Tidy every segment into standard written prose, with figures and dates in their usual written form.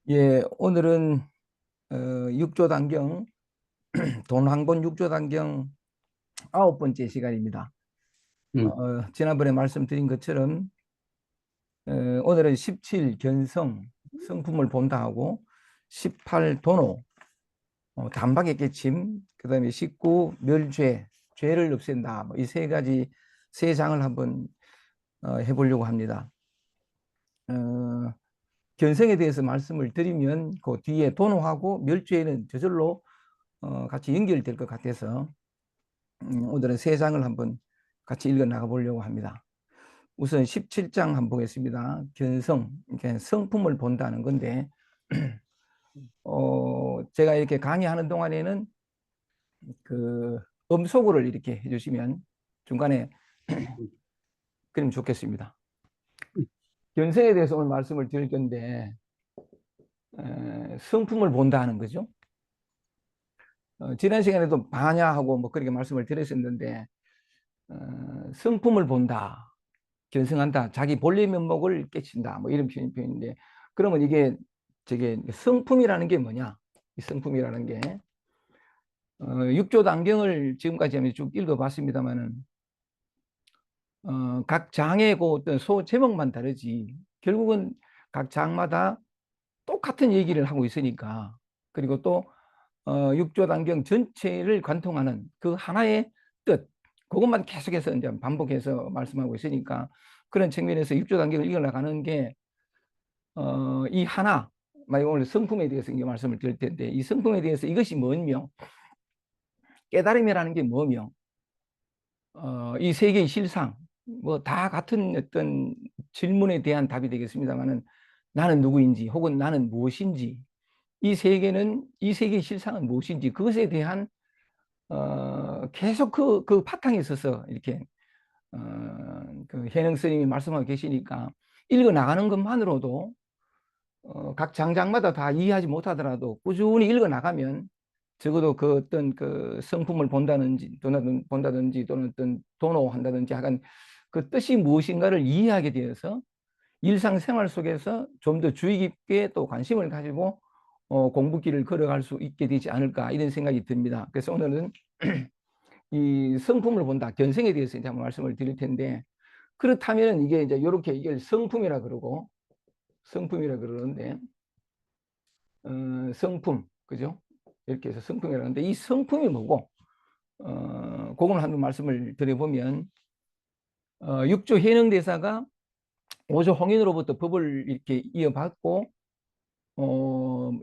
예, 오늘은 육조단경, 돈황본 육조단경 9번째 시간입니다. 음, 지난번에 말씀드린 것처럼 오늘은 17 견성, 성품을 본다 하고 18 도노, 단박에 깨침, 그다음에 19 멸죄, 죄를 없앤다. 이 세 가지 세 장을 한번 해보려고 합니다. 어, 견성에 대해서 말씀을 드리면 그 뒤에 도노하고 멸죄는 저절로 같이 연결될 것 같아서 오늘은 세 장을 한번 같이 읽어 나가 보려고 합니다. 우선 17장 한번 보겠습니다. 견성, 그러니까 성품을 본다는 건데 제가 이렇게 강의하는 동안에는 그 음소거를 이렇게 해주시면 중간에 그럼 좋겠습니다. 견성에 대해서 오늘 말씀을 드릴 건데 성품을 본다는 거죠. 지난 시간에도 반야하고 뭐 그렇게 말씀을 드렸었는데 성품을 본다. 견성한다. 자기 본래 면목을 깨친다. 뭐 이런 표현인데 그러면 이게 저게 성품이라는 게 뭐냐? 이 성품이라는 게 육조단경을 지금까지 쭉 읽어봤습니다만은 각 장의 그 어떤 소 제목만 다르지 결국은 각 장마다 똑같은 얘기를 하고 있으니까 그리고 또 육조단경 전체를 관통하는 그 하나의 뜻 그것만 계속해서 이제 반복해서 말씀하고 있으니까 그런 측면에서 육조단경을 읽어나가는 게 이 하나, 오늘 성품에 대해서 이제 말씀을 드릴 텐데 이 성품에 대해서 이것이 뭐며 깨달음이라는 게 뭐며 이 세계의 실상 뭐 다 같은 어떤 질문에 대한 답이 되겠습니다만은 나는 누구인지 혹은 나는 무엇인지 이 세계의 실상은 무엇인지 그것에 대한 계속 그 바탕에 있어서 이렇게 그 해능 스님이 말씀하고 계시니까 읽어 나가는 것만으로도 각 장장마다 다 이해하지 못하더라도 꾸준히 읽어 나가면 적어도 그 어떤 그 성품을 본다든지 또는 어떤 도노한다든지 하여간 그 뜻이 무엇인가를 이해하게 되어서 일상생활 속에서 좀 더 주의 깊게 또 관심을 가지고 공부길을 걸어갈 수 있게 되지 않을까 이런 생각이 듭니다. 그래서 오늘은 이 성품을 본다, 견성에 대해서 이제 한번 말씀을 드릴 텐데 그렇다면 이게 이제 이렇게 이걸 성품이라 그러는데 성품 그죠? 이렇게 해서 성품이라는데 이 성품이 뭐고 그걸 한번 말씀을 드려보면 육조 해능대사가 오조 홍인으로부터 법을 이렇게 이어받고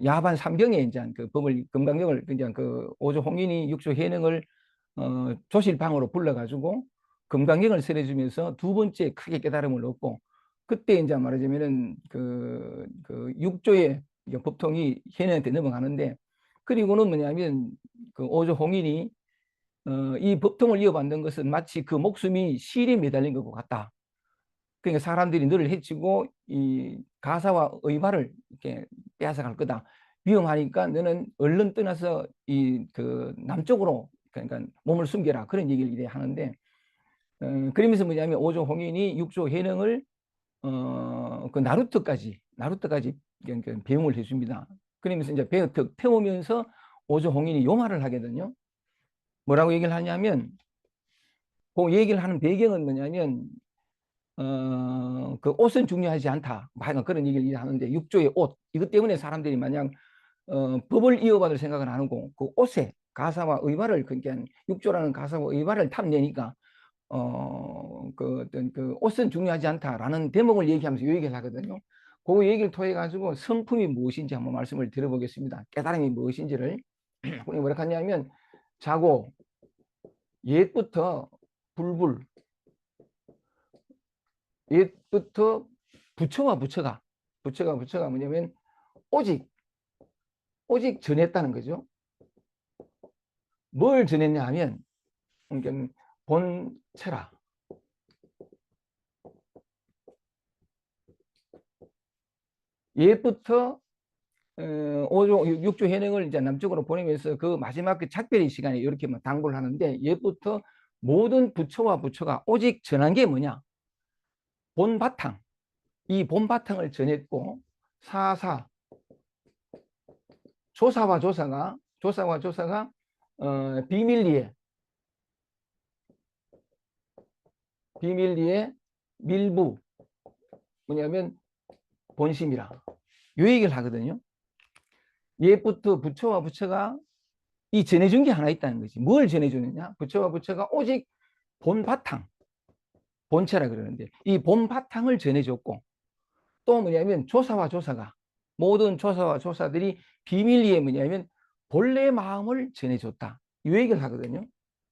야반 삼경에 이제 그 법을 금강경을 이제 그 오조 홍인이 육조 해능을 조실방으로 불러가지고 금강경을 설해주면서 두 번째 크게 깨달음을 얻고 그때 이제 말하자면은 그 육조의 법통이 해능한테 넘어가는데 그리고는 뭐냐면 그 오조 홍인이 이 법통을 이어받는 것은 마치 그 목숨이 실에 매달린 것 같다. 그러니까 사람들이 너를 해치고 이 가사와 의발을 이렇게 빼앗아갈 거다. 위험하니까 너는 얼른 떠나서 이 그 남쪽으로 그러니까 몸을 숨겨라 그런 얘기를 하는데 그러면서 뭐냐면 오조 홍인이 육조 해능을 그 나루터까지 배웅을 해줍니다. 그러면서 이제 배어 태우면서 오조 홍인이 요 말을 하거든요. 뭐라고 얘기를 하냐면 그 얘기를 하는 배경은 뭐냐면 그 옷은 중요하지 않다. 하여간 그런 얘기를 하는데 육조의 옷 이것 때문에 사람들이 마냥 법을 이어받을 생각을 안 하고 그 옷에 가사와 의발을 그러니까 육조라는 가사와 의발을 탐내니까 그 어떤 그 옷은 중요하지 않다라는 대목을 얘기하면서 이 얘기를 하거든요. 그 얘기를 통해 가지고 성품이 무엇인지 한번 말씀을 드려보겠습니다. 깨달음이 무엇인지를 뭐라 하냐면 자고 옛부터 불불 옛부터 부처가 뭐냐면 오직 전했다는 거죠. 뭘 전했냐 하면 그러니까 본체라 옛부터 오조 육조 현행을 이제 남쪽으로 보내면서 그 마지막 그 작별의 시간에 이렇게 막 당부를 하는데 옛부터 모든 부처가 오직 전한 게 뭐냐? 본 바탕 이 본바탕을 전했고, 4사, 조사와 조사가 비밀리에 밀부, 뭐냐면 본심이라 요 얘기를 하거든요. 옛부터 부처와 부처가 이 전해준 게 하나 있다는 거지. 뭘 전해주느냐? 부처와 부처가 오직 본바탕, 본체라 그러는데 이 본바탕을 전해줬고, 또 뭐냐면 조사가 모든 조사와 조사들이 비밀리에 뭐냐면 본래 마음을 전해줬다. 이 얘기를 하거든요.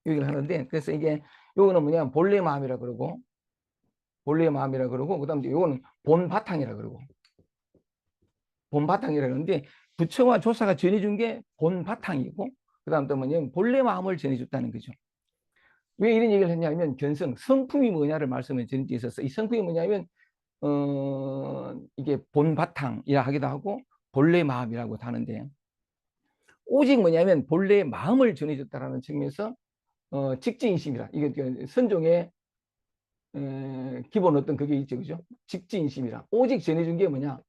이 얘기를 하는데, 그래서 이게 요거는 뭐냐면 본래 마음이라 그러고, 그다음에 요거는 본바탕이라 그러고, 본바탕이라 그러는데 부처와 조사가 전해준 게 본바탕이고, 그다음 또 뭐냐면 본래 마음을 전해줬다는 거죠. 왜 이런 얘기를 했냐면, 성품이 뭐냐를 말씀을 드린 데 있어서, 이 성품이 뭐냐면 이게 본바탕이라 하기도 하고 본래 마음이라고 하는데, 오직 뭐냐면 본래 마음을 전해줬다라는 측면에서 직지인심이라, 이게 선종의 기본 어떤 그게 있죠, 그죠? 직지인심이라, 오직 전해준 게 뭐냐,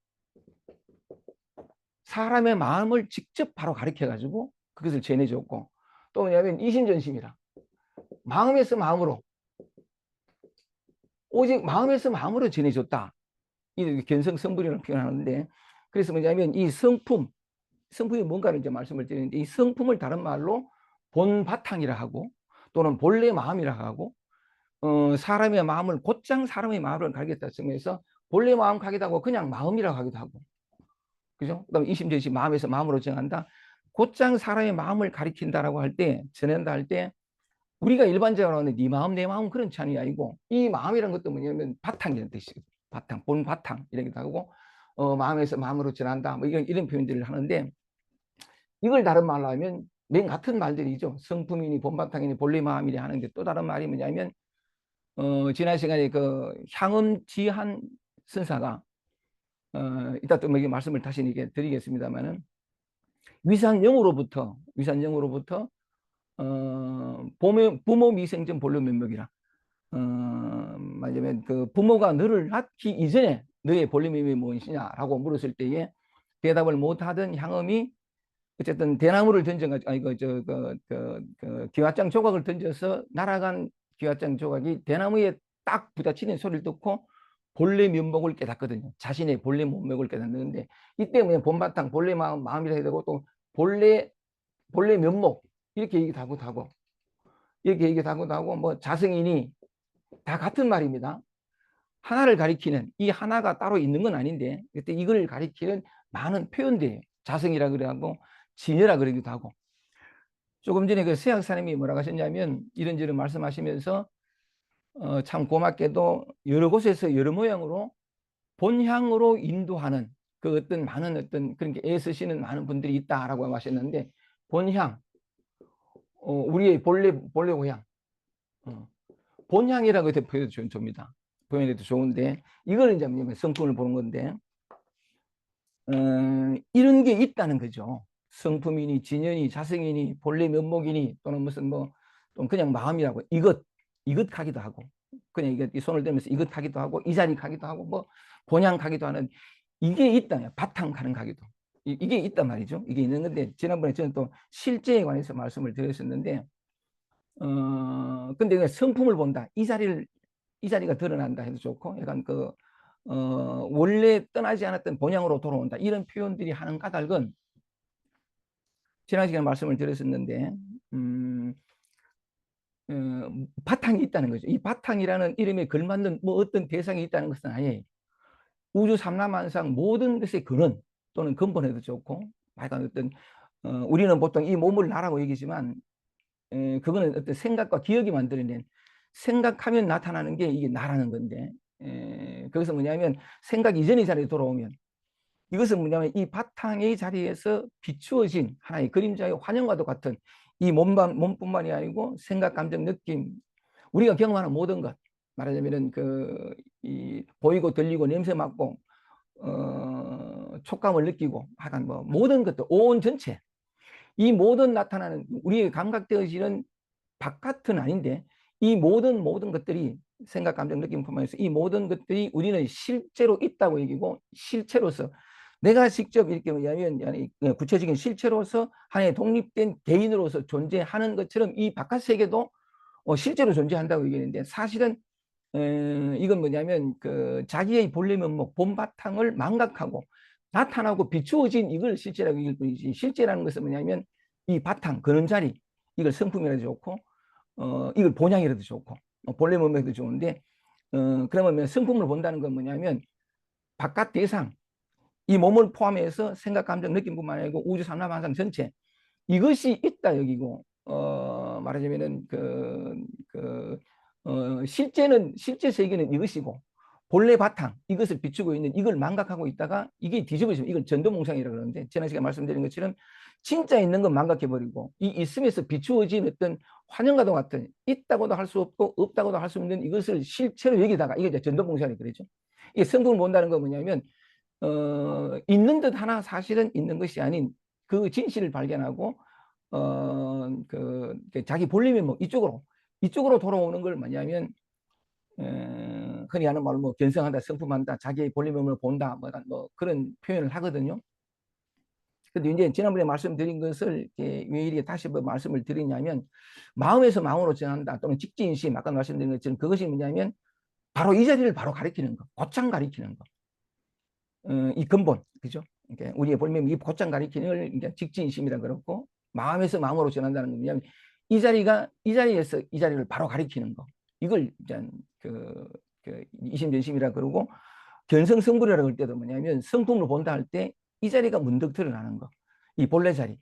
사람의 마음을 직접 바로 가르쳐 가지고 그것을 전해줬고, 또 뭐냐면 이심전심이라, 마음에서 마음으로, 오직 마음에서 마음으로 전해줬다. 이 견성성불이라고 표현하는데, 그래서 뭐냐면 이 성품이 뭔가를 이제 말씀을 드리는데, 이 성품을 다른 말로 본바탕이라 하고, 또는 본래 마음이라 하고, 사람의 마음을, 곧장 사람의 마음을 가겠다 측면에서 본래 마음 가기도 하고 그냥 마음이라고 하기도 하고, 그죠? 그다음에 이심전심, 마음에서 마음으로 정한다. 곧장 사람의 마음을 가리킨다라고 할 때, 전한다 할 때, 우리가 일반적으로 하는 네 마음 내 마음 그런 차원이 아니고, 이 마음이라는 것도 뭐냐면 바탕이라는 뜻이거든요. 바탕, 본바탕 이렇게 하고, 마음에서 마음으로 전한다, 뭐 이런 표현들을 하는데, 이걸 다른 말로 하면 맨 같은 말들이죠. 성품이니 본바탕이니 본래 마음이니 하는데, 또 다른 말이 뭐냐면 지난 시간에 그 향음지한 선사가 이따 또 말씀을 다시 이게 드리겠습니다만은, 위산영으로부터 부모 미생전 본래 면목이라, 말하자면 그 부모가 너를 낳기 이전에 너의 본래 면목이 무엇이냐라고 물었을 때에 대답을 못하던 향음이 어쨌든 대나무를 던져가지고, 아니 그 기와장 조각을 던져서 날아간 기와장 조각이 대나무에 딱 부딪히는 소리를 듣고 본래 면목을 깨닫거든요. 자신의 본래 면목을 깨닫는데, 이때 뭐냐, 본바탕, 본래 마음이라 해야 되고, 또 본래 면목 이렇게 얘기도 하고, 뭐 자성이니 다 같은 말입니다. 하나를 가리키는, 이 하나가 따로 있는 건 아닌데, 그때 이걸 가리키는 많은 표현들이에요. 자성이라 그래하고 진여라 그러기도 하고. 조금 전에 그 세학사님이 뭐라고 하셨냐면, 이런저런 말씀하시면서 참 고맙게도 여러 곳에서 여러 모양으로 본향으로 인도하는 그 어떤 많은 어떤 그런 게 애쓰시는 많은 분들이 있다라고 하셨는데, 본향, 우리의 본래 고향, 본향이라고 해서 표현해도 좋습니다. 표현해도 좋은데, 이걸 이제 성품을 보는 건데, 이런 게 있다는 거죠. 성품이니 진연이 자성이니 본래 면목이니, 또는 무슨 또 그냥 마음이라고, 이것 하기도 하고, 그냥 이게 손을 대면서 이것 하기도 하고, 이 자리 가기도 하고, 뭐 본향 가기도 하는, 이게 있다. 바탕 가는 가기도, 이게 있단 말이죠. 이게 있는 건데, 지난번에 저는 또 실제에 관해서 말씀을 드렸었는데, 근데 성품을 본다, 이 자리가 드러난다 해도 좋고, 약간 원래 떠나지 않았던 본향으로 돌아온다, 이런 표현들이 하는 까닭은, 지난 시간에 말씀을 드렸었는데, 바탕이 있다는 거죠. 이 바탕이라는 이름에 걸맞는 뭐 어떤 대상이 있다는 것은 아니에요. 우주 삼라만상 모든 것의 근원 또는 근본에도 좋고, 약간 어떤 우리는 보통 이 몸을 나라고 얘기지만, 그거는 어떤 생각과 기억이 만들어낸, 생각하면 나타나는 게 이게 나라는 건데, 거기서 뭐냐면 생각 이전의 자리에 돌아오면, 이것은 뭐냐면 이 바탕의 자리에서 비추어진 하나의 그림자의 환영과도 같은 이 몸뿐만이 아니고 생각, 감정, 느낌, 우리가 경험하는 모든 것, 말하자면은 이 보이고 들리고 냄새 맡고 촉감을 느끼고 하여간 뭐 모든 것들, 온 전체, 이 모든 나타나는 우리의 감각되어지는 바깥은 아닌데, 이 모든 것들이 생각, 감정, 느낌, 포함해서 이 모든 것들이 우리는 실제로 있다고 얘기고, 실체로서 내가 직접 이렇게 뭐냐면 구체적인 실체로서 하나의 독립된 개인으로서 존재하는 것처럼 이 바깥 세계도 실제로 존재한다고 얘기하는데, 사실은 이건 뭐냐면 그 자기의 본래 면목, 본바탕을 망각하고 나타나고 비추어진 이걸 실제라고 얘기할 뿐이지, 실제라는 것은 뭐냐면 이 바탕, 그는 자리, 이걸 성품이라도 좋고 이걸 본향이라도 좋고 본래 면목도 좋은데, 그러면 성품을 본다는 건 뭐냐면 바깥 대상, 이 몸을 포함해서 생각, 감정, 느낌뿐만 아니고 우주 삼라만상 전체, 이것이 있다 여기고, 말하자면은 실제는, 실제 세계는 이것이고 본래 바탕, 이것을 비추고 있는 이걸 망각하고 있다가 이게 뒤집어지면 이걸 전도몽상이라고 그러는데, 지난 시간에 말씀드린 것처럼 진짜 있는 건 망각해버리고 이 있음에서 비추어진 어떤 환영과도 같은, 있다고도 할 수 없고 없다고도 할 수 없는 이것을 실체로 여기다가, 이게 이제 전도몽상이 그러죠. 이게 성품을 본다는 건 뭐냐면 있는 듯 하나 사실은 있는 것이 아닌 그 진실을 발견하고 자기 본래 면목, 이쪽으로 돌아오는 걸 뭐냐면 흔히 하는 말로 뭐 견성한다, 성품한다, 자기의 본래 면목을 본다, 뭐 그런 표현을 하거든요. 근데 이제 지난번에 말씀드린 것을 왜 이렇게 다시 말씀을 드리냐면, 마음에서 마음으로 전한다 또는 직지인심, 아까 말씀드린 것처럼 그것이 뭐냐면 바로 이 자리를 바로 가리키는 거, 곧장 가리키는 거. 이 근본, 그죠? 그러니까 우리의 본명, 이 곧장 가리키는 걸 이제 직지인심이라 그렇고, 마음에서 마음으로 전한다는 건 뭐냐면 이 자리에서 이 자리를 바로 가리키는 거. 이걸 이제 이심전심이라 그러고, 견성성불이라고 할 때도 뭐냐면 성품을 본다 할 때 이 자리가 문득 드러나는 거, 이 본래 자리,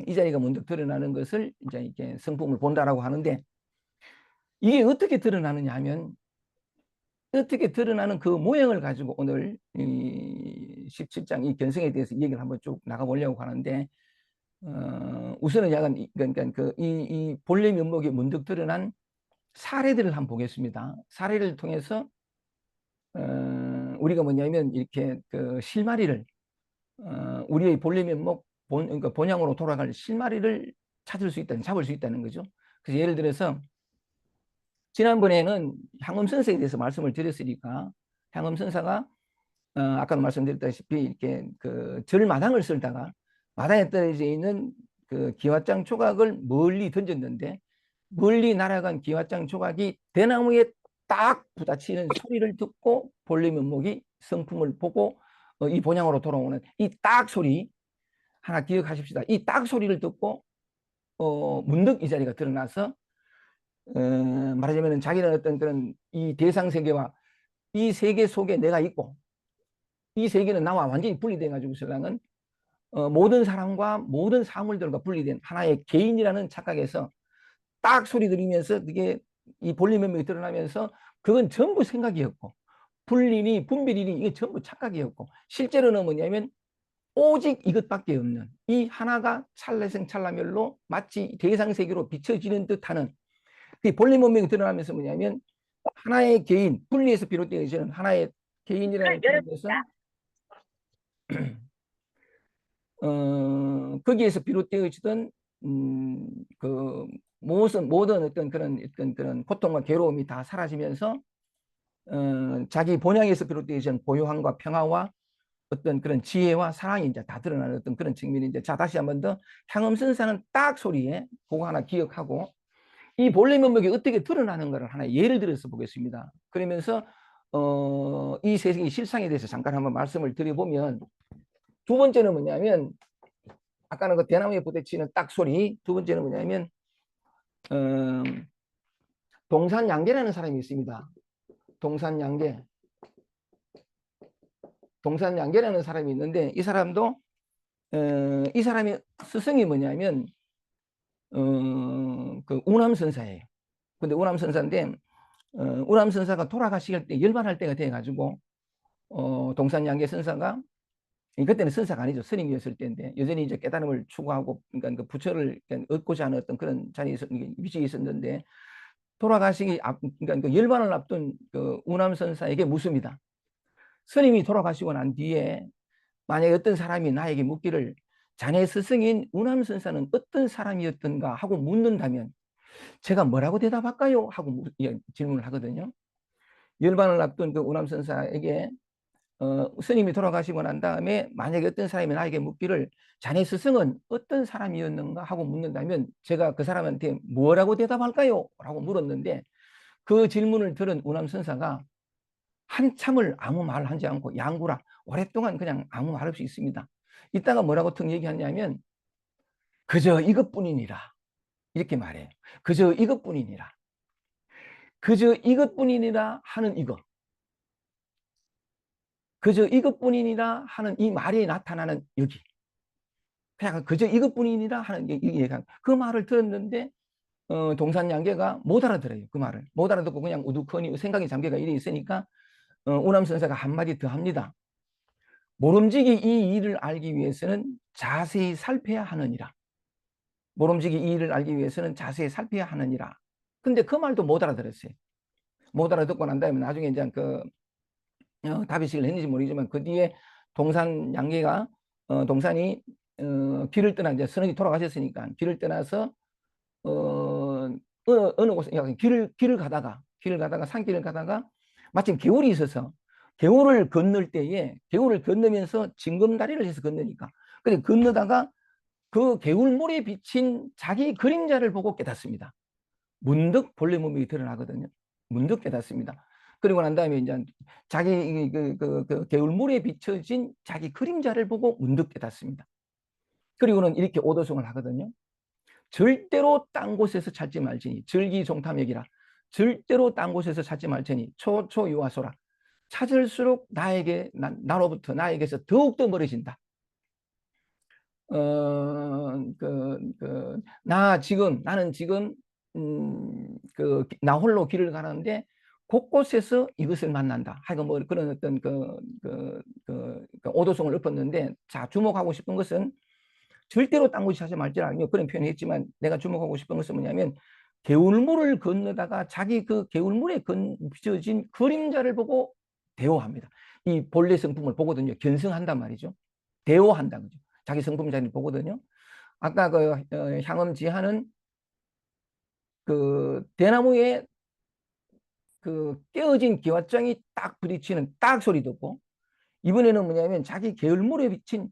이 자리가 문득 드러나는 것을 이제 이렇게 성품을 본다라고 하는데, 이게 어떻게 드러나느냐 하면, 어떻게 드러나는 그 모양을 가지고 오늘 이 17장 이 견성에 대해서 얘기를 한번 쭉 나가보려고 하는데, 우선은 약간 그러니까 이 본래 면목이 문득 드러난 사례들을 한번 보겠습니다. 사례를 통해서 우리가 뭐냐면 이렇게 그 실마리를 우리의 본래 면목, 그러니까 본향으로 돌아갈 실마리를 찾을 수 있다는, 잡을 수 있다는 거죠. 그래서 예를 들어서 지난번에는 향음선사에 대해서 말씀을 드렸으니까, 향음선사가 아까도 말씀드렸다시피 이렇게 그 절마당을 쓸다가 마당에 떨어져 있는 그 기왓장 조각을 멀리 던졌는데, 멀리 날아간 기왓장 조각이 대나무에 딱 부딪히는 소리를 듣고 본래 면목이 성품을 보고 이 본향으로 돌아오는 이 딱 소리 하나 기억하십시다. 이 딱 소리를 듣고 문득 이 자리가 드러나서 말하자면 자기는 어떤 그런 이 대상 세계와 이 세계 속에 내가 있고, 이 세계는 나와 완전히 분리돼 가지고 신랑은 모든 사람과 모든 사물들과 분리된 하나의 개인이라는 착각에서 딱 소리 들으면서 이게 이 본래 면목이 드러나면서 그건 전부 생각이었고, 분리니 분별이니 이게 전부 착각이었고, 실제로는 뭐냐면 오직 이것밖에 없는 이 하나가 찰나생 찰나멸로 마치 대상 세계로 비춰지는 듯하는 그 본래 면목이 드러나면서 뭐냐면 하나의 개인, 분리에서 비롯되어지는 하나의 개인이라는 것은 거기에서 비롯되어지던 그 모든 어떤 그런 고통과 괴로움이 다 사라지면서 자기 본향에서 비롯되어지는 고요함과 평화와 어떤 그런 지혜와 사랑이 이제 다 드러나는 어떤 그런 측면인데, 자 다시 한 번 더 향음선사는 딱 소리에 그거 하나 기억하고 이 본래 면목이 어떻게 드러나는 것을 하나 예를 들어서 보겠습니다. 그러면서 이 세상의 실상에 대해서 잠깐 한번 말씀을 드려보면, 두 번째는 뭐냐면 아까는 그 대나무에 부딪히는 딱 소리, 두 번째는 뭐냐면 동산양계라는 사람이 있습니다. 동산양계라는 사람이 있는데, 이 사람도 이 사람의 스승이 뭐냐면 그 우남선사예요. 근데 우남선사인데 우남선사가 돌아가실 때 열반할 때가 돼가지고 동산양계 선사가, 그때는 선사가 아니죠, 스님이었을 때인데 여전히 이제 깨달음을 추구하고 그러니까 그 부처를 얻고자 하는 어떤 그런 자리에 위치에 있었는데, 돌아가시기 그러니까 그 열반을 앞둔 그 우남선사에게 묻습니다. 스님이 돌아가시고 난 뒤에 만약에 어떤 사람이 나에게 묻기를 자네 스승인 우남선사는 어떤 사람이었던가 하고 묻는다면 제가 뭐라고 대답할까요? 하고 질문을 하거든요. 열반을 앞둔 그 우남선사에게 스님이 돌아가시고 난 다음에 만약에 어떤 사람이 나에게 묻기를 자네 스승은 어떤 사람이었는가 하고 묻는다면 제가 그 사람한테 뭐라고 대답할까요? 라고 물었는데 그 질문을 들은 우남선사가 한참을 아무 말을 하지 않고 양구라 오랫동안 그냥 아무 말 없이 있습니다. 이따가 뭐라고 턱 얘기하냐면 그저 이것뿐이니라 이렇게 말해요. 그저 이것뿐이니라. 그저 이것뿐이니라 하는 이것. 그저 이것뿐이니라 하는 이 말이 나타나는 여기. 그냥 그저 이것뿐이니라 하는 그 말을 들었는데 동산양계가 못 알아들어요. 그 말을. 못 알아듣고 그냥 우두커니 생각의 잠재가 이래 있으니까 우남선사가 한마디 더 합니다. 모름지기 이 일을 알기 위해서는 자세히 살펴야 하느니라. 모름지기 이 일을 알기 위해서는 자세히 살펴야 하느니라. 근데 그 말도 못 알아들었어요. 못 알아듣고 난 다음에 나중에 이제 답의식을 했는지 모르지만 그 뒤에 동산 양계가 동산이 길을 떠나 이제 선원이 돌아가셨으니까 길을 떠나서 어느 곳에 길을 가다가 산길을 가다가 마침 개울이 있어서 개울을 건널 때에 개울을 건너면서 징검다리를 해서 건너니까 근데 건너다가 그 개울물에 비친 자기 그림자를 보고 깨닫습니다. 문득 본래 몸이 드러나거든요. 문득 깨닫습니다. 그리고 난 다음에 이제 자기 그 개울물에 비춰진 자기 그림자를 보고 문득 깨닫습니다. 그리고는 이렇게 오도송을 하거든요. 절대로 딴 곳에서 찾지 말지니 절기종탐역이라 절대로 딴 곳에서 찾지 말지니 초초유화소라 찾을수록 나로부터 나에게서 더욱더 멀어진다. 나는 지금 나 홀로 길을 가는데 곳곳에서 이것을 만난다. 하여간 뭐 그런 어떤 오도성을 읊었는데 자 주목하고 싶은 것은 절대로 딴 곳이 찾지 말지라 그런 표현을 했지만 내가 주목하고 싶은 것은 뭐냐면 개울물을 건너다가 자기 그 개울물에 비춰진 그림자를 보고 대오합니다. 이 본래 성품을 보거든요. 견성한단 말이죠. 대오한다 그죠. 자기 성품 자리를 보거든요. 아까 향음지하는 대나무에 깨어진 기왓장이 딱 부딪히는 딱 소리 듣고 이번에는 뭐냐면 자기 개울물에 비친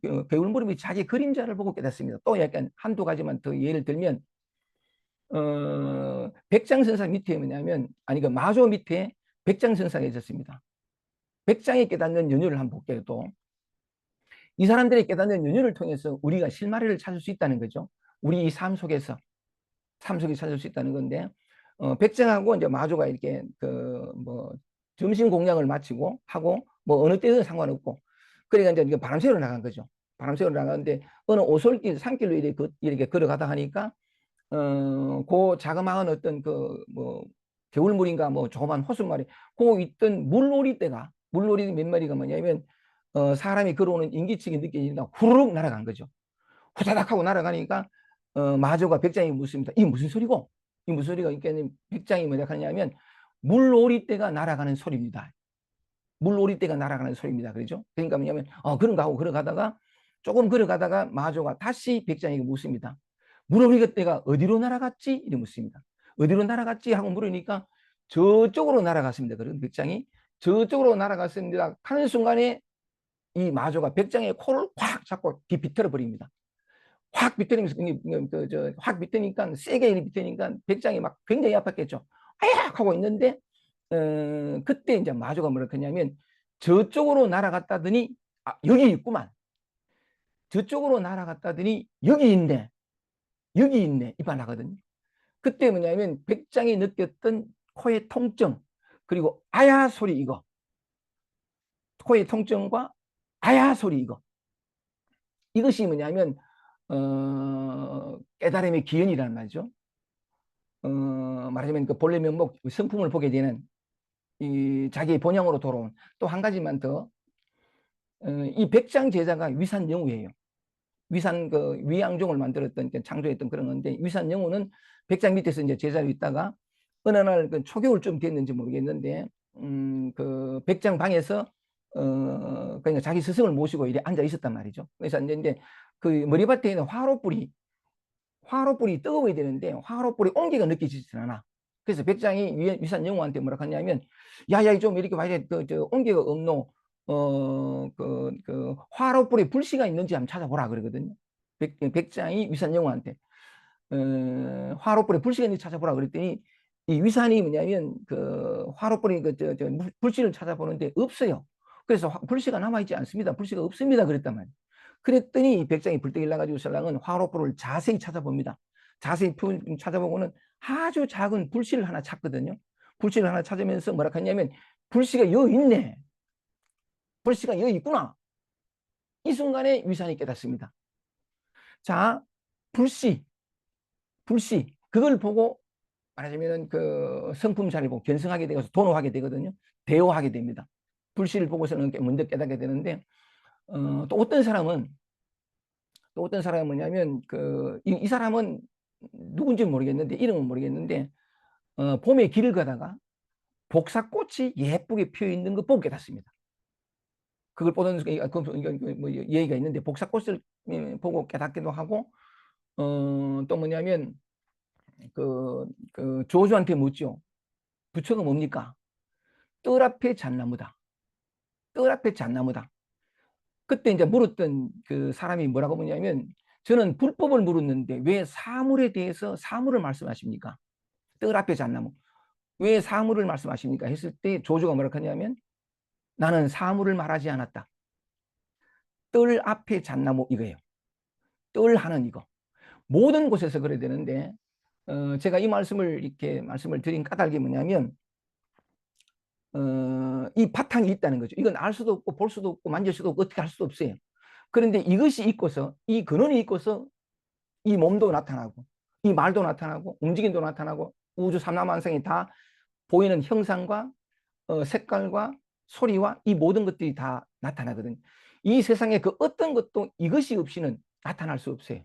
자기 그림자를 보고 깨닫습니다. 또 약간 한두 가지만 더 예를 들면 백장선사 밑에 뭐냐면 그 마조 밑에 백장선사가 있었습니다. 백장이 깨닫는 연유를 한번 볼게요. 또 이 사람들이 깨닫는 연유를 통해서 우리가 실마리를 찾을 수 있다는 거죠. 우리 이 삶 속에서 찾을 수 있다는 건데 백장하고 이제 마조가 이렇게 점심 공양을 마치고 하고 뭐 어느 때든 상관없고 그러니까 이제 바람 쐬러 나간 거죠. 바람 쐬러 나가는데 어느 오솔길 산길로 이렇게 걸어가다 하니까 그 자그마한 어떤 개울물인가 뭐 조그만 호수말이 그 있던 물놀이 몇 마리가 뭐냐면 사람이 걸어오는 인기척이 느껴지니까 후루룩 날아간 거죠. 후다닥 하고 날아가니까 마조가 백장이 묻습니다. 이 무슨 소리고? 이 무슨 소리가 있겠냐면 백장이 뭐냐 하냐면 물오리떼가 날아가는 소리입니다. 물오리떼가 날아가는 소리입니다. 그렇죠? 그러니까 뭐냐면 그런가 하고 걸어가다가 조금 걸어가다가 마조가 다시 백장에게 묻습니다. 물오리떼가 어디로 날아갔지? 이렇게 묻습니다. 어디로 날아갔지? 하고 물으니까 저쪽으로 날아갔습니다. 그런 백장이 저쪽으로 날아갔습니다. 하는 순간에 이 마조가 백장의 코를 확 잡고 비틀어 버립니다. 확 비틀리면서 확 비트니까 세게 비트니까 백장이 막 굉장히 아팠겠죠. 아약 하고 있는데 그때 이제 마조가 뭐라 했냐면 저쪽으로 날아갔다더니 여기 있구만. 저쪽으로 날아갔다더니 여기 있네. 이 말 하거든요. 그때 뭐냐면 백장이 느꼈던 코의 통증 그리고 아야 소리 이거 코의 통증과 아야 소리 이것이 뭐냐면 깨달음의 기현이라는 말이죠. 말하자면 그 본래 면목 성품을 보게 되는 이 자기의 본향으로 돌아온 또 한 가지만 더 이 백장 제자가 위산영우예요. 위양종을 만들었던 창조했던 그런 건데 위산영우는 백장 밑에서 이제 제자로 있다가 어느 날 초겨울쯤 됐는지 모르겠는데 그 백장 방에서 그러니까 자기 스승을 모시고 이래 앉아 있었단 말이죠. 그래서 이제 그 머리밭에 있는 화로불이 뜨거워야 되는데 화로불이 온기가 느껴지지 않아. 그래서 백장이 위산 영웅한테 뭐라 하냐면, 야야 좀 이렇게 와야 돼. 저 온기가 없노. 화로불에 불씨가 있는지 한번 찾아보라 그러거든요. 백장이 위산 영웅한테 화로불에 불씨가 있는지 찾아보라 그랬더니, 이 위산이 뭐냐면 그 화로불에 불씨를 찾아보는데 없어요. 그래서 불씨가 남아있지 않습니다. 불씨가 없습니다. 그랬단 말이에요. 그랬더니 백장이 불떡 일나가지고 신랑은 화로불을 자세히 찾아봅니다. 자세히 찾아보고는 아주 작은 불씨를 하나 찾거든요. 불씨를 하나 찾으면서 뭐라 하냐면, 불씨가 여기 있네. 불씨가 여기 있구나. 이 순간에 위산이 깨닫습니다. 자, 불씨. 그걸 보고 말하자면 그 성품차를 보고 견성하게 되어서 도노하게 되거든요. 대오하게 됩니다. 불씨를 보고서는 먼저 깨닫게 되는데, 또 어떤 사람은 뭐냐면 이 사람은 누군지 모르겠는데, 이름은 모르겠는데, 봄에 길을 가다가 복사꽃이 예쁘게 피어 있는 거 보고 깨닫습니다. 그걸 보는 뭐 얘기가 있는데, 복사꽃을 보고 깨닫기도 하고, 또 뭐냐면 조조한테 묻죠. 부처가 뭡니까? 뜰 앞에 잣나무다. 뜰 앞에 잣나무다. 그때 이제 물었던 그 사람이 뭐라고 묻냐면, 저는 불법을 물었는데 왜 사물에 대해서 사물을 말씀하십니까? 뜰 앞에 잣나무. 왜 사물을 말씀하십니까? 했을 때 조조가 뭐라고 하냐면, 나는 사물을 말하지 않았다. 뜰 앞에 잣나무 이거예요. 뜰 하는 이거. 모든 곳에서 그래야 되는데, 제가 이 말씀을 드린 까닭이 뭐냐면, 이 바탕이 있다는 거죠. 이건 알 수도 없고 볼 수도 없고 만질 수도 없고 어떻게 할 수도 없어요. 그런데 이것이 있고서, 이 근원이 있고서 이 몸도 나타나고 이 말도 나타나고 움직임도 나타나고 우주 삼라만상이 다 보이는 형상과 색깔과 소리와 이 모든 것들이 다 나타나거든요. 이 세상에 그 어떤 것도 이것이 없이는 나타날 수 없어요.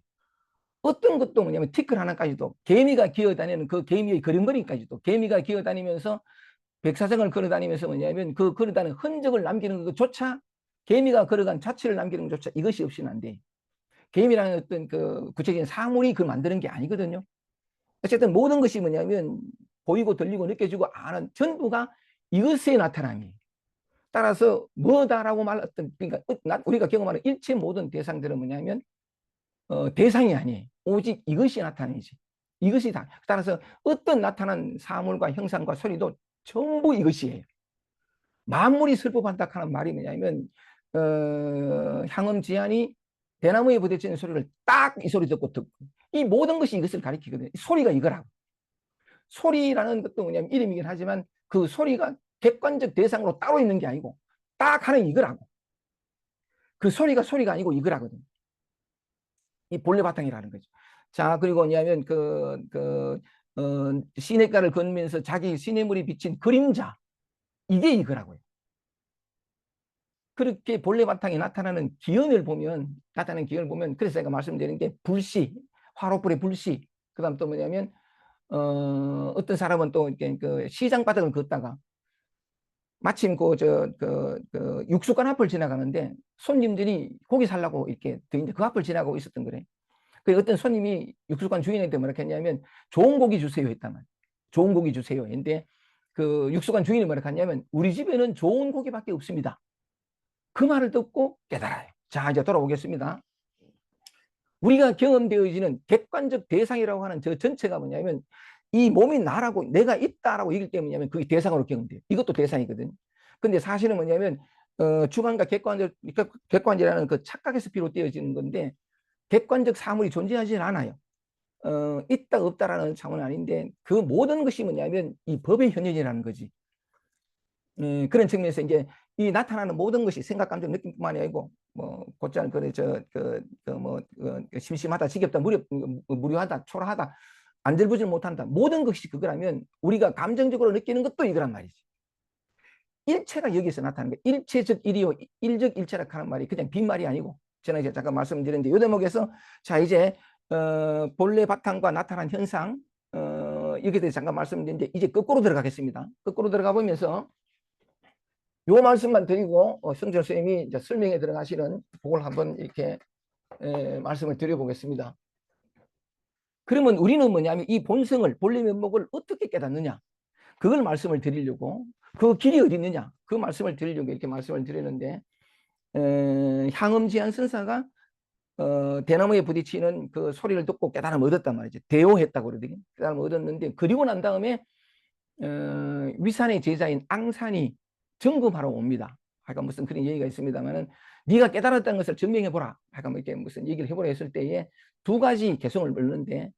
어떤 것도 뭐냐면 티끌 하나까지도, 개미가 기어다니는 그 개미의 걸음걸이까지도, 개미가 기어다니면서 백사장을 걸어다니면서 뭐냐면 그 걸어다니는 흔적을 남기는 것조차, 개미가 걸어간 자체를 남기는 것조차 이것이 없이는 안 돼. 개미라는 어떤 그 구체적인 사물이 그걸 만드는 게 아니거든요. 어쨌든 모든 것이 뭐냐면 보이고 들리고 느껴지고 아는 전부가 이것의 나타남이에요. 따라서 뭐다라고 말했던, 그러니까 우리가 경험하는 일체 모든 대상들은 뭐냐면 대상이 아니에요. 오직 이것이 나타내지. 이것이 다. 따라서 어떤 나타난 사물과 형상과 소리도 전부 이것이에요. 만물이 슬퍼한다 하는 말이 뭐냐면, 향음지안이 대나무에 부딪히는 소리를 딱 이 소리 듣고 이 모든 것이 이것을 가리키거든요. 소리가 이거라고. 소리라는 것도 뭐냐면 이름이긴 하지만 그 소리가 객관적 대상으로 따로 있는 게 아니고 딱 하는 이거라고. 그 소리가 아니고 이거라거든요. 이 본래 바탕이라는 거죠. 자, 그리고 뭐냐면 시냇가를 걷으면서 자기 시냇물이 비친 그림자, 이게 이거라고요. 그렇게 본래 바탕이 나타나는 기연을 보면, 그래서 제가 말씀드리는 게 불씨, 화로불의 불씨, 그 다음 또 뭐냐면 어떤 사람은 또 이렇게 시장 바닥을 걷다가 마침 육수관 앞을 지나가는데 손님들이 고기 살라고 이렇게 그 앞을 지나가고 있었던 거래. 그 어떤 손님이 육수관 주인한테 뭐라 했냐면, 좋은 고기 주세요 했단 말이에요. 좋은 고기 주세요. 근데 그 육수관 주인이 뭐라 했냐면, 우리 집에는 좋은 고기밖에 없습니다. 그 말을 듣고 깨달아요. 자, 이제 돌아오겠습니다. 우리가 경험되어지는 객관적 대상이라고 하는 저 전체가 뭐냐면, 이 몸이 나라고 내가 있다라고 얘기를 때문이냐면 그게 대상으로 경험돼요. 이것도 대상이거든요. 근데 사실은 뭐냐면 주관과 객관이라는 그 착각에서 비롯되어지는 건데, 객관적 사물이 존재하지는 않아요. 있다 없다라는 차원은 아닌데, 그 모든 것이 뭐냐면 이 법의 현현이라는 거지. 그런 측면에서 이제 이 나타나는 모든 것이 생각, 감정, 느낌뿐만이 아니고, 뭐 곧잘 심심하다, 지겹다, 무료하다, 초라하다, 안절부절 못한다, 모든 것이 그거라면 우리가 감정적으로 느끼는 것도 이거란 말이지. 일체가 여기서 나타나는 거예요. 일체적 일이요, 일적 일체라 하는 말이 그냥 빈말이 아니고, 제가 이제 잠깐 말씀드렸는데, 이 대목에서 자 이제 본래 바탕과 나타난 현상, 여기에 대해서 잠깐 말씀드렸는데, 이제 거꾸로 들어가겠습니다. 거꾸로 들어가 보면서 요 말씀만 드리고 성철 선생님이 이제 설명에 들어가시는 그걸 한번 이렇게 말씀을 드려보겠습니다. 그러면 우리는 뭐냐면 이 본성을, 본래 면목을 어떻게 깨닫느냐? 그걸 말씀을 드리려고, 그 길이 어디 있느냐? 그 말씀을 드리려고 이렇게 말씀을 드리는데, 향음지한 선사가 대나무에 부딪히는 그 소리를 듣고 깨달음을 얻었단 말이죠. 대오했다고 그러더니 깨달음을 얻었는데, 그리고 난 다음에 위산의 제자인 앙산이 점검하러 옵니다. 하여간 무슨 그런 얘기가 있습니다만은, 네가 깨달았다는 것을 증명해 보라. 하여간 뭐 이렇게 무슨 얘기를 해보라 했을 때에 두 가지 개성을 넣는데,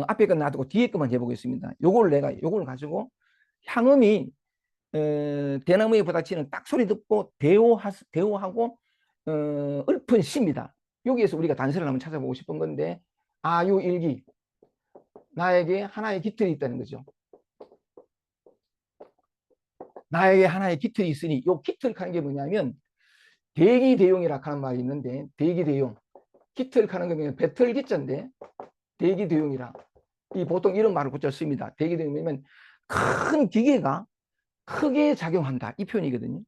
앞에 건 놔두고 뒤에 것만 해보겠습니다. 요걸 가지고 향음이 대나무에 부딪히는 딱 소리 듣고 대오하고 읊은 시입니다. 여기에서 우리가 단서를 한번 찾아보고 싶은 건데, 아유일기, 나에게 하나의 깃털이 있다는 거죠. 나에게 하나의 깃털이 있으니, 요 깃털 하는 게 뭐냐면 대기대용이라 하는 말이 있는데, 대기대용, 깃털 하는 게 뭐냐면 배털기자인데 대기대용이라, 이 보통 이런 말을 붙여 씁니다. 대기대용이면 큰 기계가 크게 작용한다, 이 표현이거든요.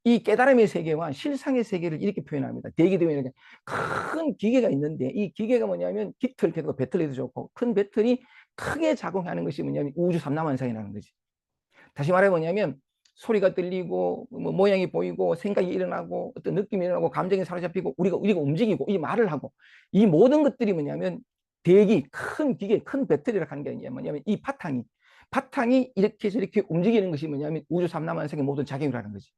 이 깨달음의 세계와 실상의 세계를 이렇게 표현합니다. 대기대용이라는 큰 기계가 있는데, 이 기계가 뭐냐면 깃털, 배틀에도 좋고, 큰 배틀이 크게 작용하는 것이 뭐냐면 우주 삼라만상이라는 거지. 다시 말해 뭐냐면 소리가 들리고 뭐 모양이 보이고 생각이 일어나고 어떤 느낌이 일어나고 감정이 사로잡히고 우리가 움직이고 이 말을 하고, 이 모든 것들이 뭐냐면 대기, 큰 기계, 큰 배터리라 하는 게 뭐냐면 이 바탕이 이렇게 저렇게 움직이는 것이 뭐냐면 우주 삼라만상의 모든 작용이라는 거지.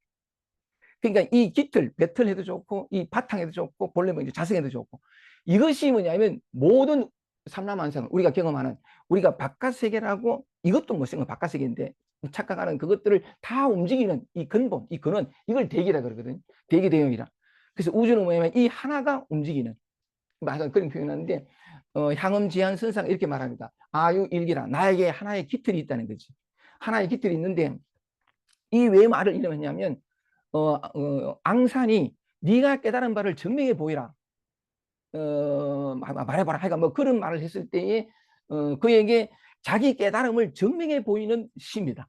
그러니까 이 깃털, 배틀해도 좋고 이 바탕에도 좋고 본래 뭐 이제 자성에도 좋고, 이것이 뭐냐면 모든 삼라만상 우리가 경험하는, 우리가 바깥 세계라고, 이것도 못생긴 바깥 세계인데 착각하는 그것들을 다 움직이는 이 근본, 이 근원, 이걸 대기라 그러거든. 대기 대용이라. 그래서 우주는 뭐냐면 이 하나가 움직이는, 맞아, 그런 표현하는데, 향음지한 선상 이렇게 말합니다. 아유일기라, 나에게 하나의 깃털이 있다는 거지. 하나의 깃털이 있는데, 이 왜 말을 이러 했냐면, 앙산이 네가 깨달은 바를 증명해 보이라, 말해봐라, 하여간 뭐 그런 말을 했을 때에 그에게 자기 깨달음을 증명해 보이는 시입니다.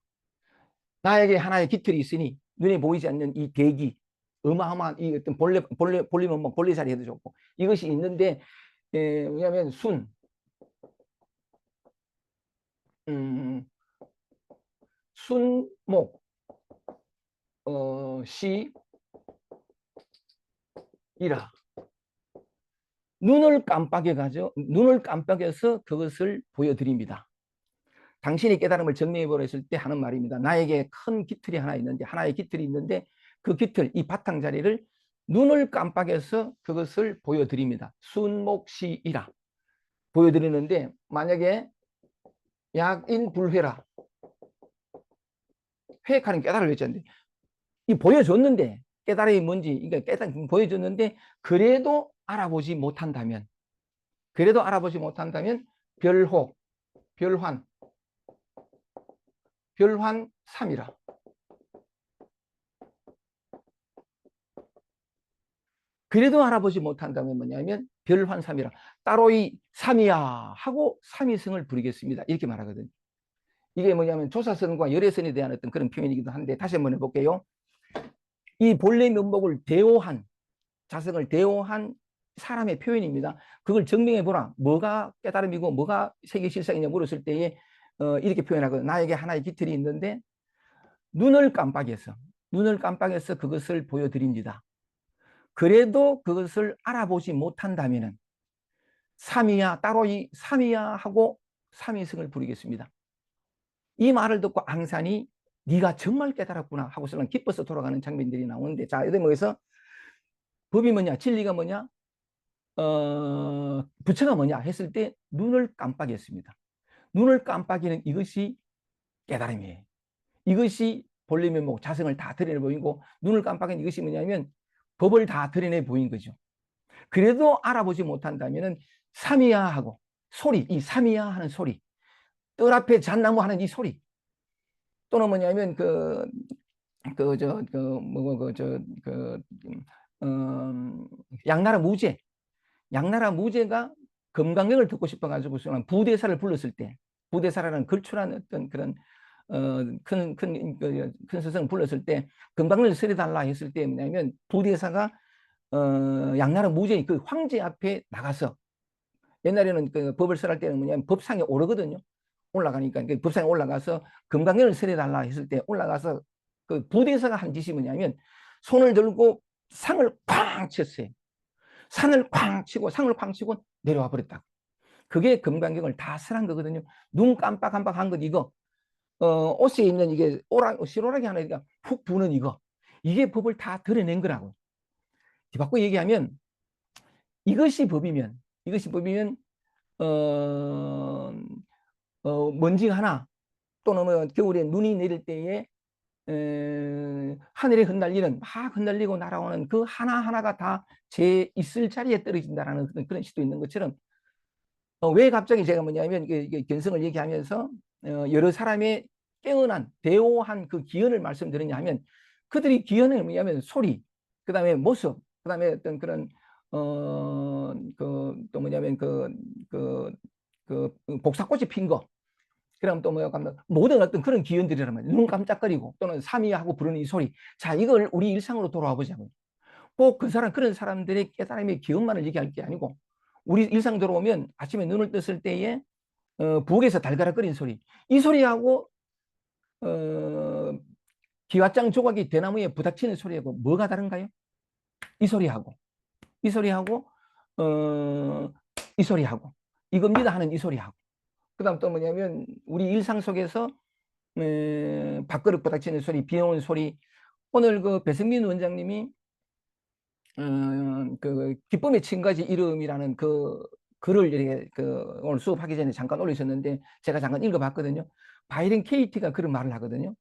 나에게 하나의 깃털이 있으니 눈에 보이지 않는 이 대기, 어마어마한 이 어떤 볼리면 뭐 볼리살이 해도 좋고, 이것이 있는데, 왜냐하면 음, 순목, 시이라, 눈을 깜빡여서 그것을 보여드립니다. 당신이 깨달음을 정리해 보라 했을 때 하는 말입니다. 나에게 큰 깃털이 하나 있는데, 하나의 깃털이 있는데, 그 깃털, 이 바탕 자리를 눈을 깜빡여서 그것을 보여드립니다. 순목시이라 보여드리는데, 만약에 약인불회라, 회익하는 깨달음을 했잖아요. 이 보여줬는데, 깨달음이 뭔지, 그러니까 깨달음 보여줬는데 그래도 알아보지 못한다면 별혹, 별환, 별환삼이라. 그래도 알아보지 못한다면 뭐냐면 별환삼이라, 따로이 삼이야 하고 삼위성을 부리겠습니다, 이렇게 말하거든요. 이게 뭐냐면 조사선과 열애선에 대한 어떤 그런 표현이기도 한데, 다시 한번 해볼게요. 이 본래 면목을 대오한, 자성을 대오한 사람의 표현입니다. 그걸 증명해 보라. 뭐가 깨달음이고 뭐가 세계 실상이냐 물었을 때에 이렇게 표현하거든요. 나에게 하나의 깃털이 있는데 눈을 깜빡여서 그것을 보여드립니다. 그래도 그것을 알아보지 못한다면은 삼이야, 따로 이 삼이야 하고 삼위성을 부리겠습니다. 이 말을 듣고 앙산이 네가 정말 깨달았구나 하고서는 기뻐서 돌아가는 장면들이 나오는데, 자, 여기 뭐에서 법이 뭐냐, 진리가 뭐냐, 부처가 뭐냐 했을 때 눈을 깜빡였습니다. 눈을 깜빡이는 이것이 깨달음이에요. 이것이 본래 면목, 자성을 다 드러내 보이고, 눈을 깜빡이는 이것이 뭐냐면 법을 다 드러내 보인 거죠. 그래도 알아보지 못한다면은 삼이야 하고 소리, 이 삼이야 하는 소리, 뜰 앞에 잣나무 하는 이 소리, 또는 뭐냐면 양나라 무제, 금강경을 듣고 싶어가지고 부대사를 불렀을 때, 부대사라는 걸출한 어떤 그런 큰 스승을 불렀을 때 금강경을 서려달라 했을 때 뭐냐면 부대사가 양나라 무제 그 황제 앞에 나가서 옛날에는 그 법을 설할 때는 뭐냐면 법상에 오르거든요. 올라가니까 그 법상에 올라가서 금강경을 설해달라 했을 때 올라가서 그 부대사가 한 짓이 뭐냐면 손을 들고 상을 쾅 쳤어요. 산을 쾅 치고 상을 쾅 치고 내려와 버렸다. 그게 금강경을 다 설한 거거든요. 눈 깜빡깜빡한 것 이거 옷에 있는 이게 실오라기 하나 훅 부는 이거 이게 법을 다 드러낸 거라고. 뒤바꿔 얘기하면 이것이 법이면 어, 먼지 하나 또는 뭐 겨울에 눈이 내릴 때에 하늘에 흩날리는 막 흩날리고 날아오는 그 하나하나가 다 제 있을 자리에 떨어진다라는 그런 시도 있는 것처럼 왜 갑자기 제가 뭐냐면 이게 견성을 얘기하면서 여러 사람의 깨어난 대오한 그 기원을 말씀드리냐 하면 그들이 기원은 뭐냐면 소리, 그 다음에 모습, 그 다음에 어떤 그런 또 뭐냐면 그 복사꽃이 핀 거, 그럼 또 뭐야 모든 어떤 그런 기원들이란 말이에요. 눈 깜짝거리고 또는 삼위하고 부르는 이 소리. 자, 이걸 우리 일상으로 돌아와 보자고요. 꼭 그 사람 그런 사람들의 깨달음의 기원만을 얘기할 게 아니고 우리 일상 들어오면 아침에 눈을 떴을 때에 부엌에서 달가락거리는 소리, 이 소리하고 기왓장 조각이 대나무에 부닥치는 소리하고 뭐가 다른가요? 이 소리하고 이 소리하고 어, 이 소리하고 이겁니다 하는 이 소리하고 그다음 또 뭐냐면 우리 일상 속에서 밥그릇 부닥치는 소리, 비 오는 소리. 오늘 그 배승민 원장님이 그 기쁨의 10가지 이름이라는 그 글을 이렇게 그 오늘 수업하기 전에 잠깐 올리셨는데 제가 잠깐 읽어봤거든요. 바이런 케이티가 그런 말을 하거든요.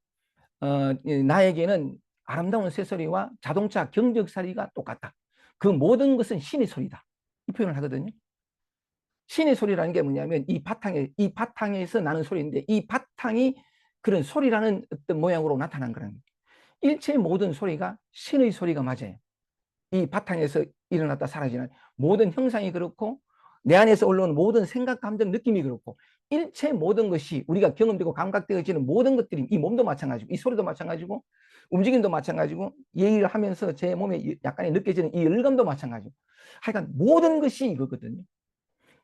나에게는 아름다운 새소리와 자동차 경적소리가 똑같다. 그 모든 것은 신의 소리다. 이 표현을 하거든요. 신의 소리라는 게 뭐냐면 이 바탕에서 나는 소리인데 이 바탕이 그런 소리라는 어떤 모양으로 나타난 거라는 거예요. 일체 모든 소리가 신의 소리가 맞아요. 이 바탕에서 일어났다 사라지는 모든 형상이 그렇고 내 안에서 올라오는 모든 생각, 감정, 느낌이 그렇고 일체 모든 것이 우리가 경험되고 감각되어지는 모든 것들이 이 몸도 마찬가지고 이 소리도 마찬가지고 움직임도 마찬가지고 얘기를 하면서 제 몸에 약간의 느껴지는 이 열감도 마찬가지고 하여간 모든 것이 이거거든요.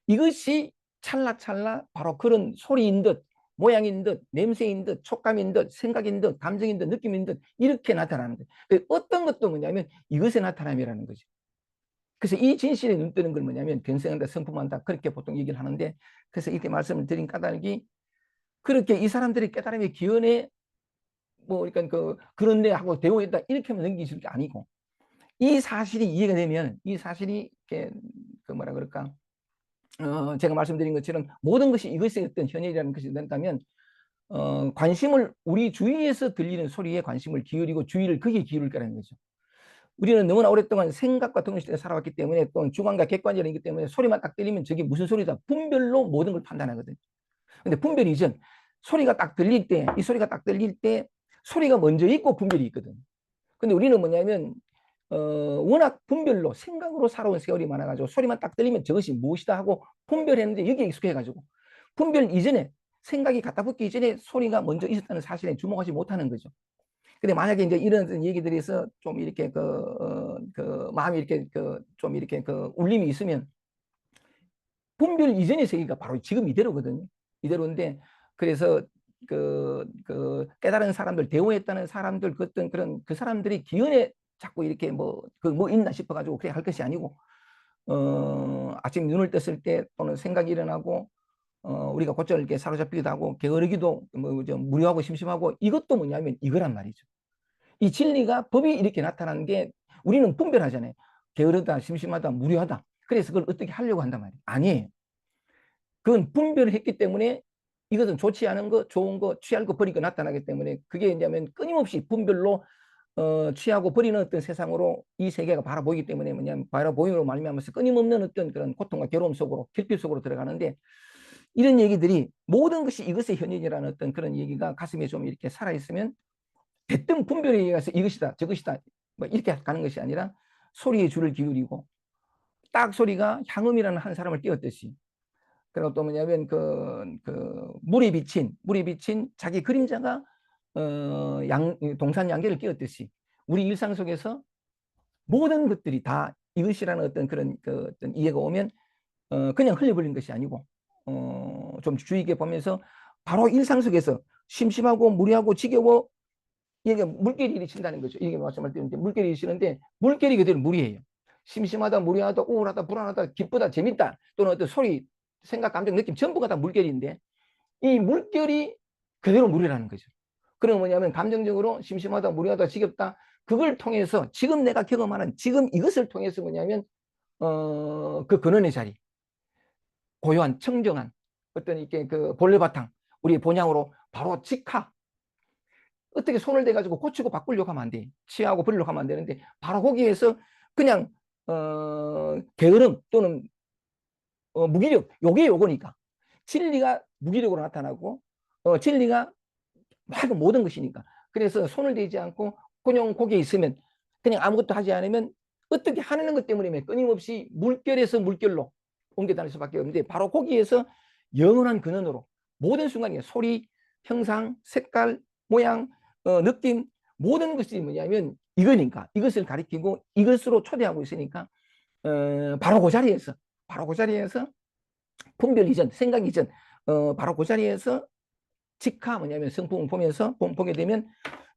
이것이 찰나찰나 바로 그런 소리인 듯 모양인 듯 냄새인 듯 촉감인 듯 생각인 듯 감정인 듯 느낌인 듯 이렇게 나타나는 거예요. 어떤 것도 뭐냐면 이것의 나타남이라는 거죠. 그래서 이 진실에 눈 뜨는 걸 뭐냐면 변성한다 성품한다 그렇게 보통 얘기를 하는데 그래서 이렇게 말씀을 드린 까닭이 그렇게 이 사람들이 깨달음의 기원에 뭐 그러니까 그런데 하고 대우했다 이렇게만 넘기실 게 아니고 이 사실이 이해가 되면 이 사실이 이렇게 그 뭐라 그럴까 제가 말씀드린 것처럼 모든 것이 이것의 어떤 현실이라는 것이 된다면 관심을 우리 주위에서 들리는 소리에 관심을 기울이고 주의를 거기에 기울일 거라는 거죠. 우리는 너무나 오랫동안 생각과 동시대에 살아왔기 때문에 또 주관과 객관이기 때문에 소리만 딱 들리면 저게 무슨 소리다 분별로 모든 걸 판단하거든요. 근데 분별 이전 소리가 딱 들릴 때 이 소리가 딱 들릴 때 소리가 먼저 있고 분별이 있거든. 근데 우리는 뭐냐면 워낙 분별로 생각으로 살아온 세월이 많아가지고 소리만 딱 들리면 저것이 무엇이다 하고 분별했는데 여기에 익숙해가지고 분별 이전에 생각이 갖다 붙기 이전에 소리가 먼저 있었다는 사실에 주목하지 못하는 거죠. 근데 만약에 이제 이런 얘기들에서 좀 이렇게 그 마음이 이렇게 좀 이렇게 울림이 있으면 분별 이전의 세계가 바로 지금 이대로거든요. 이대로인데 그래서 깨달은 사람들, 대우했다는 사람들, 그 어떤 그런 그 사람들이 기원에 자꾸 이렇게 뭐 있나 싶어가지고 그래 할 것이 아니고, 아침 눈을 떴을 때 또는 생각이 일어나고, 우리가 곧잘 이렇게 사로잡히기도 하고, 게으르기도 좀 무료하고 심심하고, 이것도 뭐냐면 이거란 말이죠. 이 진리가 법이 이렇게 나타나는 게 우리는 분별하잖아요. 게으르다, 심심하다, 무료하다. 그래서 그걸 어떻게 하려고 한단 말이에요. 아니에요. 그건 분별을 했기 때문에 이것은 좋지 않은 거, 좋은 거, 취할 거, 버리고 나타나기 때문에 그게 이제면 끊임없이 분별로 취하고 버리는 어떤 세상으로 이 세계가 바라보이기 때문에 뭐냐면 바라보임으로 말미암아서 끊임없는 어떤 그런 고통과 괴로움 속으로 결핍 속으로 들어가는데 이런 얘기들이 모든 것이 이것의 현인이라는 어떤 그런 얘기가 가슴에 좀 이렇게 살아있으면 대뜸 분별에 의해서 이것이다 저것이다 뭐 이렇게 가는 것이 아니라 소리에 줄을 기울이고 딱 소리가 향음이라는 한 사람을 깨웠듯이 그리고 또 뭐냐면 물에 비친 자기 그림자가 동산 양계를 끼웠듯이 우리 일상 속에서 모든 것들이 다 이것이라는 어떤 그런 어떤 이해가 오면 그냥 흘려버린 것이 아니고 좀 주의 있게 보면서 바로 일상 속에서 심심하고 무리하고 지겨워 이게 물결이 일으킨다는 거죠. 이게 말씀을 드리는데 물결이 일으키는데 물결이 그대로 물이에요. 심심하다, 무리하다, 우울하다, 불안하다, 기쁘다, 재밌다 또는 어떤 소리, 생각, 감정, 느낌 전부가 다 물결인데 이 물결이 그대로 물이라는 거죠. 그럼 뭐냐면 감정적으로 심심하다, 무리하다, 지겹다 그걸 통해서 지금 내가 경험하는 지금 이것을 통해서 뭐냐면 그 근원의 자리, 고요한 청정한 어떤 이렇게 그 본래바탕 우리 본향으로 바로 직하 어떻게 손을 대가지고 고치고 바꾸려고 하면 안 돼. 치하고 버리려고 하면 안 되는데 바로 거기에서 그냥 게으름 또는 무기력 요게 요거니까 진리가 무기력으로 나타나고 진리가 막 모든 것이니까 그래서 손을 대지 않고 그냥 거기에 있으면 그냥 아무것도 하지 않으면 어떻게 하는 것 때문에 끊임없이 물결에서 물결로 옮겨 다닐 수밖에 없는데 바로 거기에서 영원한 근원으로 모든 순간에 소리, 형상, 색깔, 모양, 느낌 모든 것이 뭐냐면 이거니까 이것을 가리키고 이것으로 초대하고 있으니까 바로 그 자리에서 분별 이전, 생각 이전 바로 그 자리에서 직하 뭐냐면 성품을 보면서 보게 되면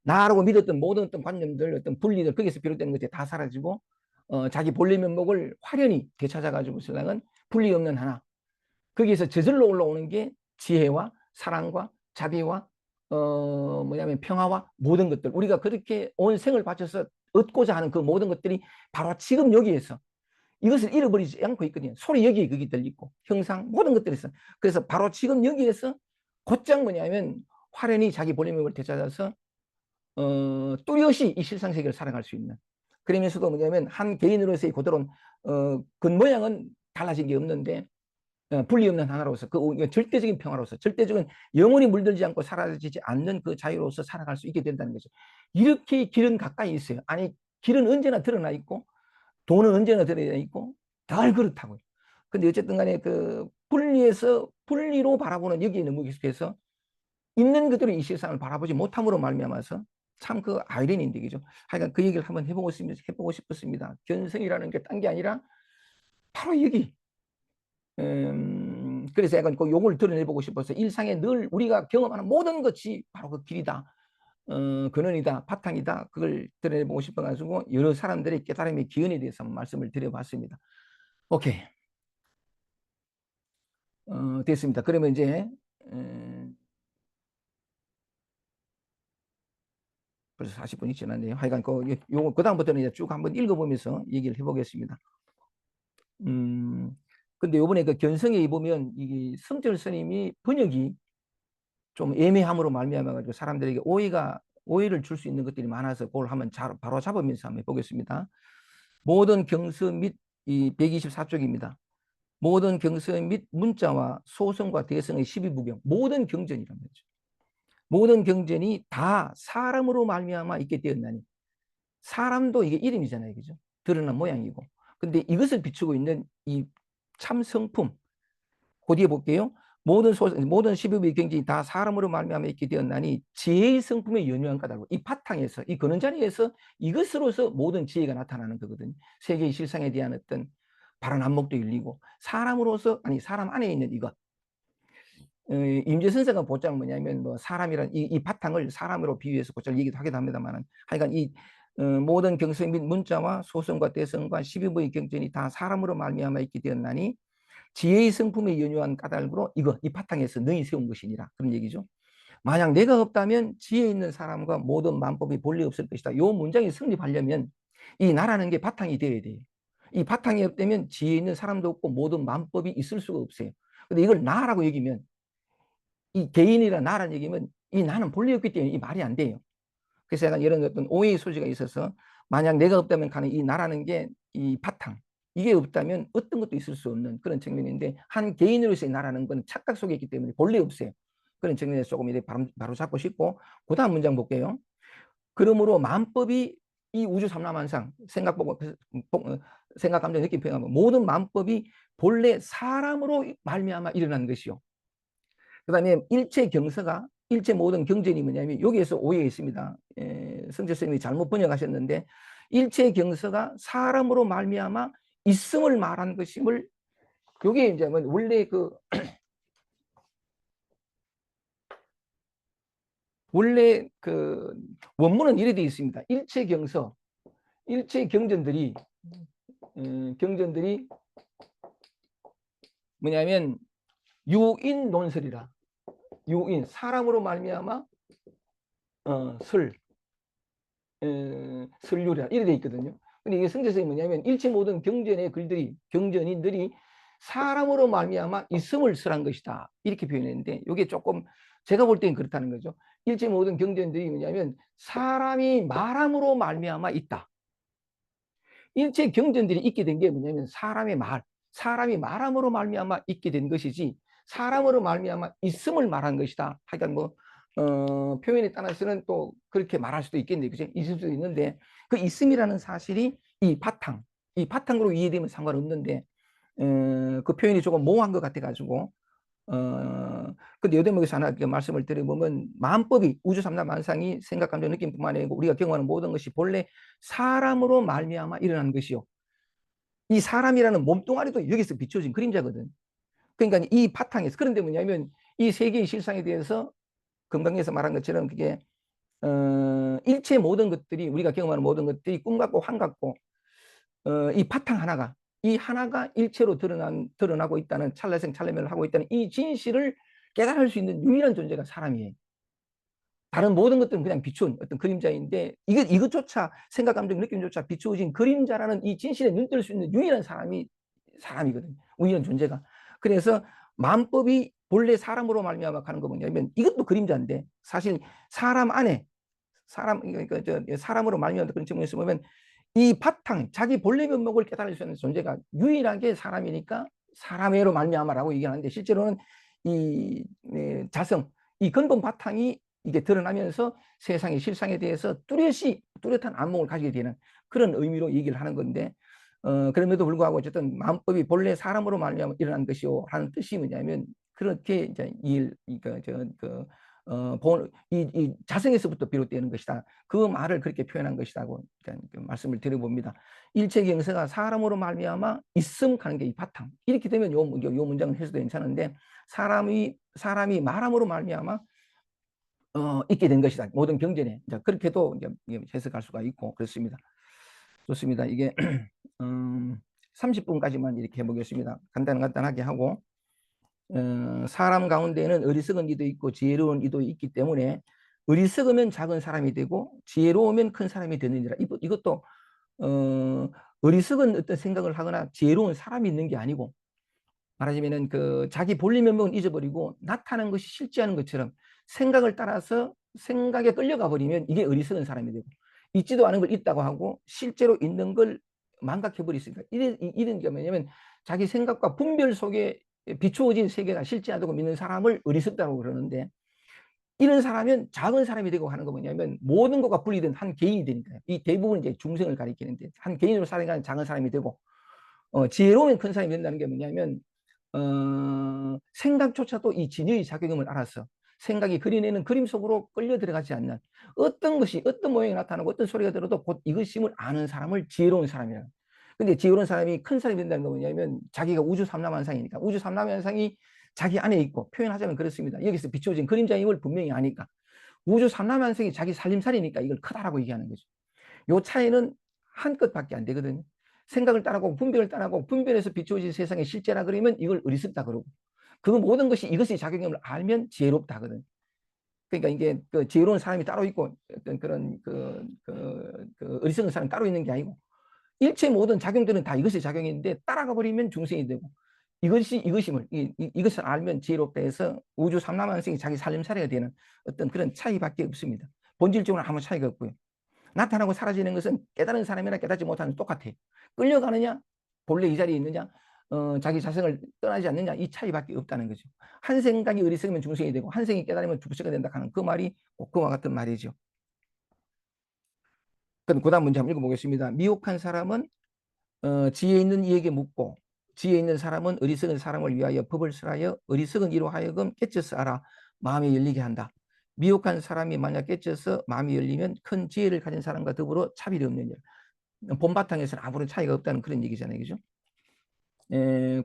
나라고 믿었던 모든 어떤 관념들, 어떤 분리들 거기서 비롯되는 것들이 다 사라지고 자기 본래 면목을 화려히 되찾아가지고 신랑은 분리 없는 하나. 거기에서 저절로 올라오는 게 지혜와 사랑과 자비와 뭐냐면 평화와 모든 것들. 우리가 그렇게 온 생을 바쳐서 얻고자 하는 그 모든 것들이 바로 지금 여기에서 이것을 잃어버리지 않고 있거든요. 소리 여기에 그게 들리고 형상 모든 것들이 있어. 그래서 바로 지금 여기에서 곧장 뭐냐면 화려히 자기 본래 면목을 되찾아서 뚜렷이 이 실상 세계를 살아갈 수 있는. 그러면서도 뭐냐면 한 개인으로서의 그대로 겉모양은 달라진 게 없는데 분리 없는 하나로서 그 절대적인 평화로서 절대적인 영원히 물들지 않고 사라지지 않는 그 자유로서 살아갈 수 있게 된다는 거죠. 이렇게 길은 가까이 있어요. 아니 길은 언제나 드러나 있고 돈은 언제나 드러나 있고 덜 그렇다고요. 근데 어쨌든 간에 그 분리해서 분리로 바라보는 여기에 너무 익숙해서 있는 그대로 이 세상을 바라보지 못함으로 말미암아서 참 그 아이러니인데 그죠. 하여간 그 얘기를 한번 해보고 싶었습니다. 견성이라는 게 딴 게 아니라 바로 여기. 그래서 약간 그 요걸 드러내보고 싶어서 일상에 늘 우리가 경험하는 모든 것이 바로 그 길이다. 근원이다. 바탕이다. 그걸 드러내보고 싶어가지고 여러 사람들의 깨달음의 기원에 대해서 말씀을 드려봤습니다. 오케이. 됐습니다. 그러면 이제 벌써 40분이 지났네요. 하여간 그 다음부터는 이제 쭉 한번 읽어보면서 얘기를 해보겠습니다. 근데 요번에 그 견성에 보면 이 성철 스님이 번역이 좀 애매함으로 말미암아 가지고 사람들에게 오해를 줄 수 있는 것들이 많아서 그걸 한번 바로 잡으면서 한번 해보겠습니다. 모든 경서 및 이 124쪽입니다. 모든 경서 및 문자와 소성과 대성의 12부경 모든 경전이란 말이죠. 모든 경전이 다 사람으로 말미암아 있게 되었나니 사람도 이게 이름이잖아요. 그죠? 드러난 모양이고. 근데 이것을 비추고 있는 이 참 성품. 그 뒤에 볼게요. 모든 12부의 경전이 다 사람으로 말미암아 있게 되었나니 지혜의 성품에 연유한 까닭으로 이 바탕에서 이 그런 자리에서 이것으로서 모든 지혜가 나타나는 거거든요. 세계의 실상에 대한 어떤 바른 안목도 열리고 사람으로서 아니 사람 안에 있는 이것 임재 선생가 보장 뭐냐면 뭐 사람이란 이 바탕을 사람으로 비유해서 보장 얘기도 하기도 합니다만 하여간 이 모든 경성 및 문자와 소성과 대성과 12부의 경전이 다 사람으로 말미암아 있게 되었나니 지혜의 성품에 연유한 까닭으로 이 바탕에서 너희 세운 것이니라 그런 얘기죠. 만약 내가 없다면 지혜 있는 사람과 모든 만법이 본래 없을 것이다. 이 문장이 성립하려면 이 나라는 게 바탕이 되어야 돼요. 이 바탕이 없다면 지혜 있는 사람도 없고 모든 만법이 있을 수가 없어요. 근데 이걸 나라고 여기면 이 개인이라 나라는 얘기면 이 나는 본래 없기 때문에 이 말이 안 돼요. 그래서 약간 이런 어떤 오해의 소지가 있어서 만약 내가 없다면 가는 이 나라는 게 이 바탕 이게 없다면 어떤 것도 있을 수 없는 그런 측면인데 한 개인으로서의 나라는 건 착각 속에 있기 때문에 본래 없어요. 그런 측면에서 조금 이렇게 바로 잡고 싶고 그 다음 문장 볼게요. 그러므로 만법이 이 우주 삼라만상 생각 감정 느낌 표현하면 모든 만법이 본래 사람으로 말미암아 일어난 것이요. 그 다음에 일체 모든 경전이 뭐냐면 여기에서 오해가 있습니다. 성철 선생님이 잘못 번역하셨는데 일체 경서가 사람으로 말미암아 있음을 말한 것임을 요게 이제 원래 원래 원문은 이래 되어 있습니다. 일체 경전들이 경전들이 뭐냐면 유인 논설이라. 유인, 사람으로 말미암아 설, 설교라 이래 돼 있거든요. 근데 이게 성경에 뭐냐면 일체 모든 경전의 글들이 경전인들이 사람으로 말미암아 있음을 설한 것이다 이렇게 표현했는데 이게 조금 제가 볼 때는 그렇다는 거죠. 일체 모든 경전들이 뭐냐면 사람이 말함으로 말미암아 있다. 일체 경전들이 있게 된 게 뭐냐면 사람이 말함으로 말미암아 있게 된 것이지 사람으로 말미암아 있음을 말한 것이다. 하여간 표현에 따라서는 또 그렇게 말할 수도 있겠네요. 그죠? 있을 수도 있는데 그 있음이라는 사실이 이 바탕으로 이해되면 상관없는데 그 표현이 조금 모호한 것 같아가지고 근데 요 대목에서 하나 말씀을 드려보면 마음법이 우주 삼남 만상이 생각, 감정, 느낌뿐만 아니고 우리가 경험하는 모든 것이 본래 사람으로 말미암아 일어나는 것이요. 이 사람이라는 몸뚱아리도 여기서 비춰진 그림자거든. 그러니까 이 바탕에서 그런데 뭐냐면 이 세계의 실상에 대해서 금강에서 말한 것처럼 그게 일체 모든 것들이 우리가 경험하는 모든 것들이 꿈 같고 환 같고 이 바탕 하나가 이 하나가 일체로 드러나고 있다는 찰나생 찰나멸을 하고 있다는 이 진실을 깨달을 수 있는 유일한 존재가 사람이에요. 다른 모든 것들은 그냥 비춘 어떤 그림자인데 이것조차 생각, 감정, 느낌조차 비추어진 그림자라는 이 진실에 눈뜰 수 있는 유일한 사람이거든요. 유일한 존재가. 그래서 만법이 본래 사람으로 말미암아 가는 거 뭐냐면 이것도 그림자인데 사실 사람 안에 사람으로 말미암아 그런 측면에서 보면 이 바탕 자기 본래 면목을 깨달을 수 있는 존재가 유일하게 사람이니까 사람으로 말미암아라고 얘기하는데 실제로는 이 자성 이 근본 바탕이 이게 드러나면서 세상의 실상에 대해서 뚜렷한 안목을 가지게 되는 그런 의미로 얘기를 하는 건데 그럼에도 불구하고 어쨌든 마음법이 본래 사람으로 말미암아 일어난 것이요 하는 뜻이 뭐냐면 그렇게 이제 이 자성에서부터 비롯되는 것이다. 그 말을 그렇게 표현한 것이라고 말씀을 드려봅니다. 일체 경세가 사람으로 말미암아 있음 가는 게 이 바탕. 이렇게 되면 요 문장은 해석도 괜찮은데 사람이 말함으로 말미암아 있게 된 것이다. 모든 경전에 그렇게도 이제 해석할 수가 있고 그렇습니다. 좋습니다. 이게 30분까지만 이렇게 해보겠습니다. 간단하게 하고 사람 가운데는 어리석은 이도 있고 지혜로운 이도 있기 때문에 어리석으면 작은 사람이 되고 지혜로우면 큰 사람이 되느니라. 이것도 어리석은 어떤 생각을 하거나 지혜로운 사람이 있는 게 아니고 말하자면은 자기 본래 면목은 잊어버리고 나타나는 것이 실제 하는 것처럼 생각을 따라서 생각에 끌려가 버리면 이게 어리석은 사람이 되고 있지도 않은 걸 있다고 하고 실제로 있는 걸 망각해 버리니까 이런 게 뭐냐면 자기 생각과 분별 속에 비추어진 세계가 실제하다고 믿는 사람을 어리석다고 그러는데 이런 사람은 작은 사람이 되고 하는 거 뭐냐면 모든 것과 분리된 한 개인이 되니까요. 이 대부분 이제 중생을 가리키는데 한 개인으로 살아가는 작은 사람이 되고 지혜로우면 큰 사람이 된다는 게 뭐냐면 생각조차도 이 진여의 작용을 알아서 생각이 그려내는 그림 속으로 끌려 들어가지 않는 어떤 것이 어떤 모양이 나타나고 어떤 소리가 들어도 곧 이것임을 아는 사람을 지혜로운 사람이라. 근데 지혜로운 사람이 큰 사람이 된다는 거 뭐냐면 자기가 우주 삼라만상이니까 우주 삼라만상이 자기 안에 있고 표현하자면 그렇습니다. 여기서 비춰진 그림자임을 분명히 아니까 우주 삼라만상이 자기 살림살이니까 이걸 크다라고 얘기하는 거죠. 요 차이는 한 끗밖에 안 되거든요. 생각을 따라고 분별을 따라고 분별해서 비추어진 세상의 실제라 그러면 이걸 어리석다 그러고 그 모든 것이 이것의 작용임을 알면 지혜롭다 하거든. 그러니까 이게 지혜로운 사람이 따로 있고 어떤 그런 어리석은 사람이 따로 있는 게 아니고 일체 모든 작용들은 다 이것의 작용인데 따라가 버리면 중생이 되고 이것임을 이것을 알면 지혜롭다 해서 우주 삼라만성이 자기 살림살이가 되는 어떤 그런 차이밖에 없습니다. 본질적으로 아무 차이가 없고요. 나타나고 사라지는 것은 깨달은 사람이나 깨닫지 못하는 똑같아요. 끌려가느냐 본래 이 자리에 있느냐 자기 자성을 떠나지 않느냐 이 차이밖에 없다는 거죠. 한 생각이 어리석으면 중생이 되고 한 생이 깨달으면 중생이 된다 하는 그 말이 그와 같은 말이죠. 그럼 그 다음 문제 한번 읽어보겠습니다. 미혹한 사람은 지혜 있는 이에게 묻고 지혜 있는 사람은 어리석은 사람을 위하여 법을 설하여 어리석은 이로 하여금 깨쳐서 알아 마음이 열리게 한다. 미혹한 사람이 만약 깨쳐서 마음이 열리면 큰 지혜를 가진 사람과 더불어 차별이 없느니라. 본바탕에서는 아무런 차이가 없다는 그런 얘기잖아요. 그죠?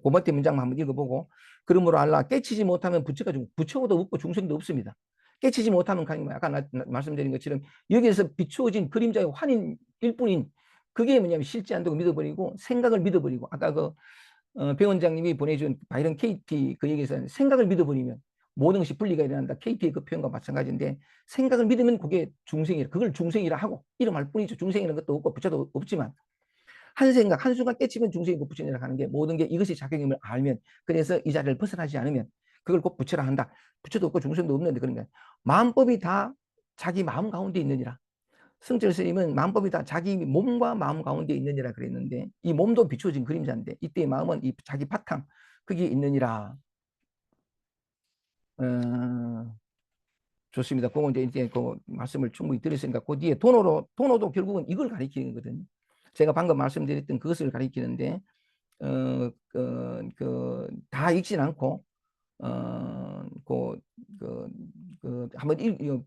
고번대 문장만 한번 읽어보고 그러므로 알라 깨치지 못하면 부처가 부처도 없고 중생도 없습니다. 깨치지 못하면 아까 말씀드린 것처럼 여기에서 비추어진 그림자의 환인일 뿐인 그게 뭐냐면 실제 안 되고 믿어버리고 생각을 믿어버리고 아까 그 배 원장님이 보내준 바이런 KT 그 얘기에서 생각을 믿어버리면 모든 것이 분리가 일어난다. KT의 그 표현과 마찬가지인데 생각을 믿으면 그게 중생이라 그걸 중생이라 하고 이름할 뿐이죠. 중생이라는 것도 없고 부처도 없지만 한 생각 한순간 깨치면 중생이고 부처니라 하는 게 모든 게 이것이 작용임을 알면 그래서 이 자리를 벗어나지 않으면 그걸 꼭 부처라 한다. 부처도 없고 중생도 없는데 그러니까 마음법이 다 자기 마음 가운데 있느니라. 승철 스님은 마음법이 다 자기 몸과 마음 가운데 있느니라 그랬는데 이 몸도 비춰진 그림자인데 이때의 마음은 이 자기 바탕 그게 있느니라. 좋습니다. 그거 이제 그 말씀을 충분히 드렸으니까 그 뒤에 도노도 결국은 이걸 가리키는 거거든요. 제가 방금 말씀드렸던 그것을 가리키는데 다 읽진 않고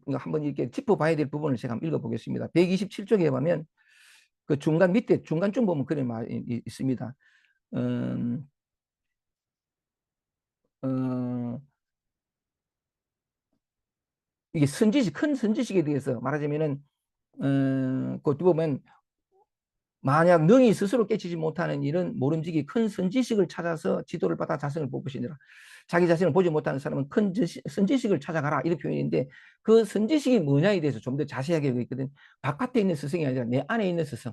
한번 이렇게 짚어봐야 될 부분을 제가 한번 읽어보겠습니다. 127쪽에 보면 그 중간 밑에 중간쯤 보면 그런 말이 있습니다. 음, 어, 이게 큰 선지식에 대해서 말하자면은 그 보면 만약 능히 스스로 깨치지 못하는 일은 모름지기 큰 선지식을 찾아서 지도를 받아 자성을 뽑으시니라. 자기 자신을 보지 못하는 사람은 큰 선지식을 찾아가라 이런 표현인데 그 선지식이 뭐냐에 대해서 좀 더 자세하게 여기 있거든. 바깥에 있는 스승이 아니라 내 안에 있는 스승.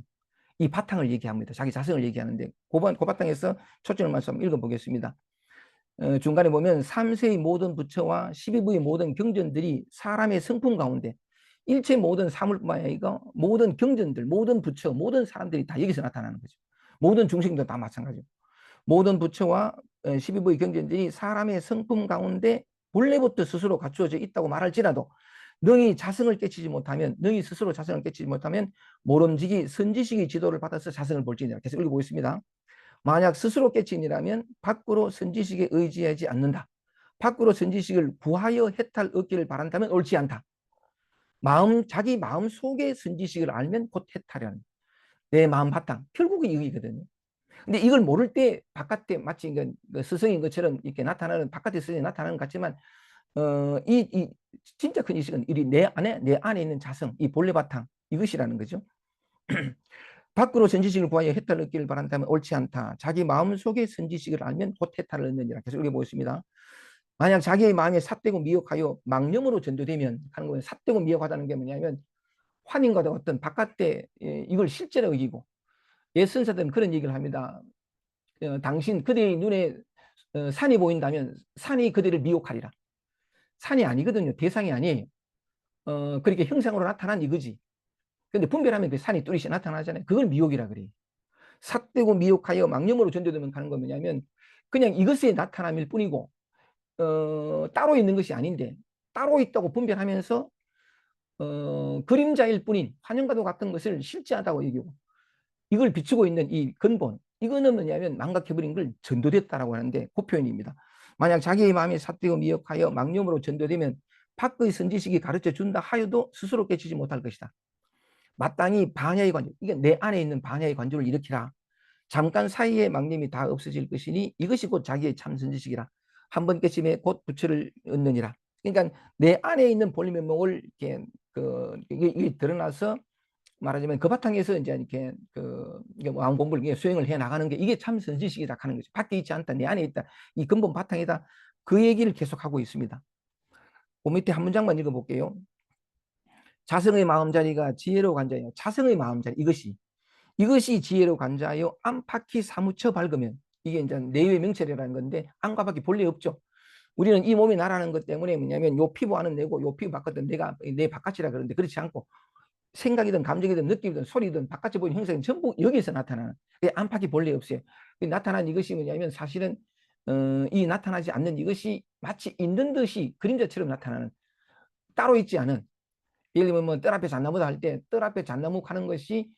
이 바탕을 얘기합니다. 자기 자성을 얘기하는데 그 바탕에서 초점을 맞춰서 읽어보겠습니다. 중간에 보면 3세의 모든 부처와 12부의 모든 경전들이 사람의 성품 가운데 일체 모든 사물뿐만 아니라 모든 경전들, 모든 부처, 모든 사람들이 다 여기서 나타나는 거죠. 모든 중생도 다 마찬가지고 모든 부처와 12부의 경전들이 사람의 성품 가운데 본래부터 스스로 갖추어져 있다고 말할지라도 능히 자성을 깨치지 못하면 능히 스스로 자성을 깨치지 못하면 모름지기 선지식의 지도를 받아서 자성을 볼지니라. 계속 읽어보겠습니다. 만약 스스로 깨친이라면 밖으로 선지식에 의지하지 않는다. 밖으로 선지식을 구하여 해탈 얻기를 바란다면 옳지 않다. 자기 마음 속의 선지식을 알면 곧 해탈이라는 내 마음 바탕. 결국은 이거거든요. 근데 이걸 모를 때 바깥에 마치 스승인 것처럼 이렇게 나타나는 바깥에 스승이 나타나는 것 같지만 이 진짜 큰 의식은 내 안에 있는 자성, 이 본래 바탕 이것이라는 거죠. 밖으로 선지식을 구하여 해탈을 얻기를 바란다면 옳지 않다. 자기 마음속의 선지식을 알면 곧 해탈을 얻느니라. 계속 읽어보겠습니다. 만약 자기의 마음에 삿되고 미혹하여 망념으로 전도되면 하는 거예요. 삿되고 미혹하다는 게 뭐냐면 환인과 어떤 바깥에 이걸 실제로 여기고 옛 선사들은 그런 얘기를 합니다. 당신 그대의 눈에 산이 보인다면 산이 그대를 미혹하리라. 산이 아니거든요. 대상이 아니에요. 그렇게 형상으로 나타난 이거지. 근데 분별하면 그 산이 뚜렷이 나타나잖아요. 그걸 미혹이라 그래요. 삿되고 미혹하여 망념으로 전도되면 가는 건 뭐냐면 그냥 이것의 나타남일 뿐이고 따로 있는 것이 아닌데 따로 있다고 분별하면서 그림자일 뿐인 환영과도 같은 것을 실제하다고 여기고 이걸 비추고 있는 이 근본 이거는 뭐냐면 망각해버린 걸 전도됐다라고 하는데 그 표현입니다. 만약 자기의 마음에 삿되고 미혹하여 망념으로 전도되면 밖의 선지식이 가르쳐 준다 하여도 스스로 깨치지 못할 것이다. 마땅히 반야의 관절, 이게 내 안에 있는 반야의 관절을 일으키라. 잠깐 사이에 망념이 다 없어질 것이니 이것이 곧 자기의 참 선지식이라. 한 번 깨침에 곧 부처를 얻느니라. 그러니까 내 안에 있는 본래면목을 이렇게 이게 드러나서 말하자면 그 바탕에서 이제 이렇게 마음 공부를 수행을 해 나가는 게 이게 참 선지식이다 하는 거죠. 밖에 있지 않다, 내 안에 있다, 이 근본 바탕이다. 그 얘기를 계속하고 있습니다. 그 밑에 한 문장만 읽어볼게요. 자성의 마음자리가 지혜로 관자요. 자성의 마음자리 이것이 지혜로 관자하여 안팎이 사무쳐 밝으면 이게 이제 내외 명철이라는 건데 안과 밖이 본래 없죠. 우리는 이 몸이 나라는 것 때문에 뭐냐면 요 피부 안은 내고 요 피부 바깥은 내가 내 바깥이라 그러는데 그렇지 않고 생각이든 감정이든 느낌이든 소리든 바깥에 보이는 형상은 전부 여기서 나타나는 안팎이 본래 없어요. 나타난 이것이 뭐냐면 사실은 이 나타나지 않는 이것이 마치 있는 듯이 그림자처럼 나타나는 따로 있지 않은 예를 들면 뭐뜰 앞에 잣나무다 할 때 뜰 앞에 잣나무 하는 것이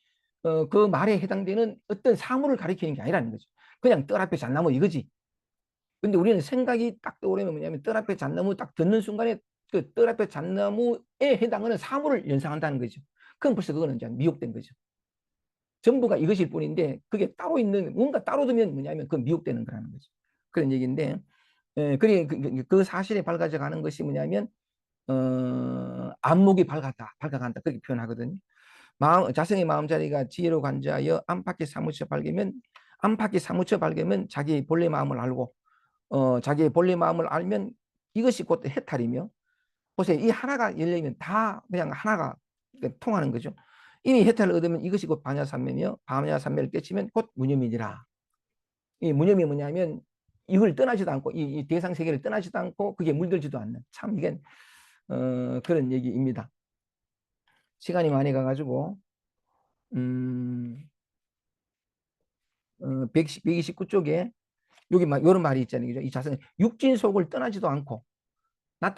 그 말에 해당되는 어떤 사물을 가리키는 게 아니라는 거죠. 그냥 뜰 앞에 잣나무 이거지. 근데 우리는 생각이 딱 떠오르면 뭐냐면 뜰 앞에 잣나무 딱 듣는 순간에 그 뜰 앞에 잣나무에 해당하는 사물을 연상한다는 거죠. 그럼 벌써 그거는 이제 미혹된 거죠. 전부가 이것일 뿐인데 그게 따로 있는 뭔가 따로 두면 뭐냐면 그 미혹되는 거라는 거죠. 그런 얘기인데 그 사실에 밝아져 가는 것이 뭐냐면 안목이 밝아간다 그렇게 표현하거든요. 자성의 마음자리가 지혜로 관자하여 안팎에 사무쳐 밝으면 자기의 본래 마음을 알고 자기의 본래 마음을 알면 이것이 곧 해탈이며 보세요. 이 하나가 열리면 다 그냥 하나가 통하는 거죠. 이미 해탈을 얻으면 이것이 곧 반야삼매며 반야삼매를 깨치면 곧 무념이니라. 이 무념이 뭐냐면 이걸 떠나지도 않고 이 대상 세계를 떠나지도 않고 그게 물들지도 않는 참 이게 그런 얘기입니다. 시간이 많이 가가지고 129쪽에 여기 이런 말이 있잖아요. 이 자성 육진 속을 떠나지도 않고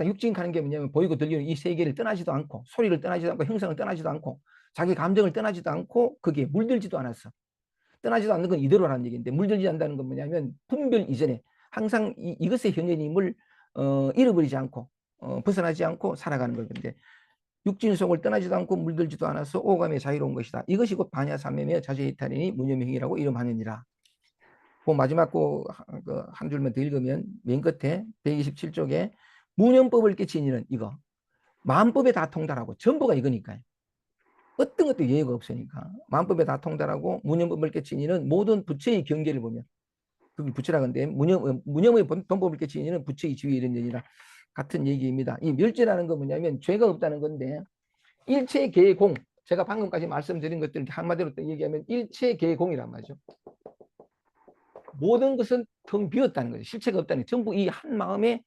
육진 가는 게 뭐냐면 보이고 들리는 이 세계를 떠나지도 않고 소리를 떠나지도 않고 형상을 떠나지도 않고 자기 감정을 떠나지도 않고 거기에 물들지도 않았어. 떠나지도 않는 건 이대로라는 얘기인데 물들지 않는다는 건 뭐냐면 분별 이전에 항상 이것의 현현임을 잃어버리지 않고 벗어나지 않고 살아가는 건데 육진 속을 떠나지도 않고 물들지도 않아서 오감에 자유로운 것이다. 이것이 곧 반야삼매며 자제이탈이니 무념행위라고 이름하느니라. 그 마지막 한 줄만 더 읽으면 맨 끝에 127쪽에 무념법을 깨친 이는 이거 마음법에 다 통달하고 전부가 이거니까요. 어떤 것도 예외가 없으니까 마음법에 다 통달하고 무념법을 깨친 이는 모든 부처의 경계를 보면 그게 부처라 건데 무념의 본법을 깨친 이는 부처의 지위 이런 얘기라 같은 얘기입니다. 이 멸죄라는 건 뭐냐면 죄가 없다는 건데 일체계공 제가 방금까지 말씀드린 것들 한마디로 얘기하면 일체계공이란 말이죠. 모든 것은 텅 비었다는 거죠. 실체가 없다는 게 전부 이 한 마음에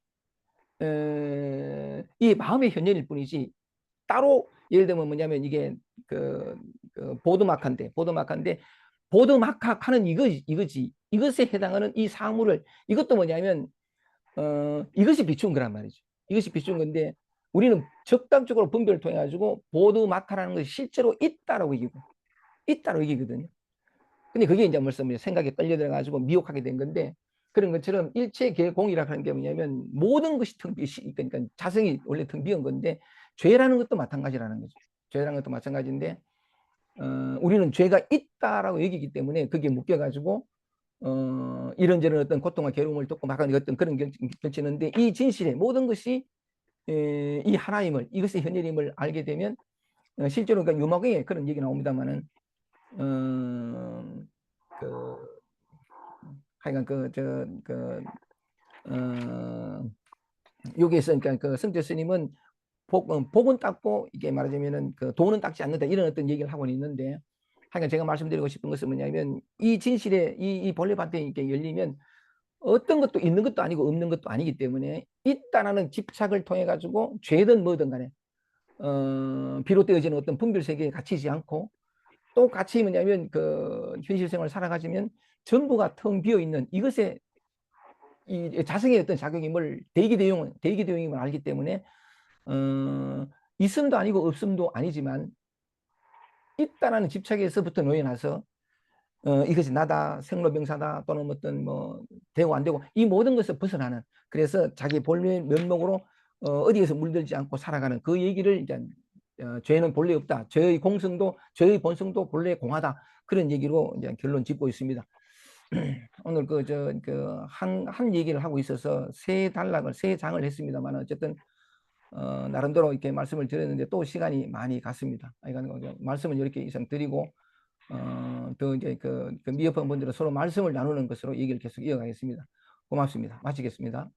이 마음의 현현일 뿐이지 따로 예를 들면 뭐냐면 이게 보드마카인데 보드마카하는 이거지 이것에 해당하는 이 사물을 이것도 뭐냐면 이것이 비춘 거란 말이죠. 이것이 비춘 건데 우리는 적당적으로 분별을 통해 가지고 보드마카라는 것이 실제로 있다라고 얘기거든요. 근데 그게 이제 벌써 생각에 끌려 들어가지고 미혹하게 된 건데 그런 것처럼 일체계공이라고 하는 게 뭐냐면 모든 것이 텅 비어 그러니까 자성이 원래 텅 비은 건데 죄라는 것도 마찬가지라는 거죠. 죄라는 것도 마찬가지인데 우리는 죄가 있다라고 여기기 때문에 그게 묶여가지고 이런저런 어떤 고통과 괴로움을 겪고 막 어떤 그런 결치는데 이 진실의 모든 것이 이 하나임을 이것의 현실임을 알게 되면 실제로 그러니까 유목에 그런 얘기 나옵니다만은 하여간 여기에서 그러니까 성철 스님은 복은 닦고 이게 말하자면은 돈은 닦지 않는다 이런 어떤 얘기를 하고 있는데 하여간 제가 말씀드리고 싶은 것은 뭐냐면 이 진실의 이 본래 반대에 이렇게 열리면 어떤 것도 있는 것도 아니고 없는 것도 아니기 때문에 있다라는 집착을 통해 가지고 죄든 뭐든 간에 비롯되어지는 어떤 분별 세계에 갇히지 않고 또 같이 뭐냐면 현실 생활을 살아가지면 전부가 텅 비어 있는 이것에 이 자성의 어떤 작용임을 대기대용임을 알기 때문에 있음도 아니고 없음도 아니지만 있다라는 집착에서부터 놓여나서 이것이 나다, 생로병사다 또는 어떤 되고 안 되고 이 모든 것을 벗어나는 그래서 자기 본래 면목으로 어디에서 물들지 않고 살아가는 그 얘기를 이제 죄는 본래 없다. 죄의 본성도 본래 공하다. 그런 얘기로 이제 결론 짓고 있습니다. 오늘 한 얘기를 하고 있어서 세 장을 했습니다만 어쨌든 나름대로 이렇게 말씀을 드렸는데 또 시간이 많이 갔습니다. 그러니까 말씀을 이렇게 이상 드리고 또 이제 미흡한 분들은 서로 말씀을 나누는 것으로 얘기를 계속 이어가겠습니다. 고맙습니다. 마치겠습니다.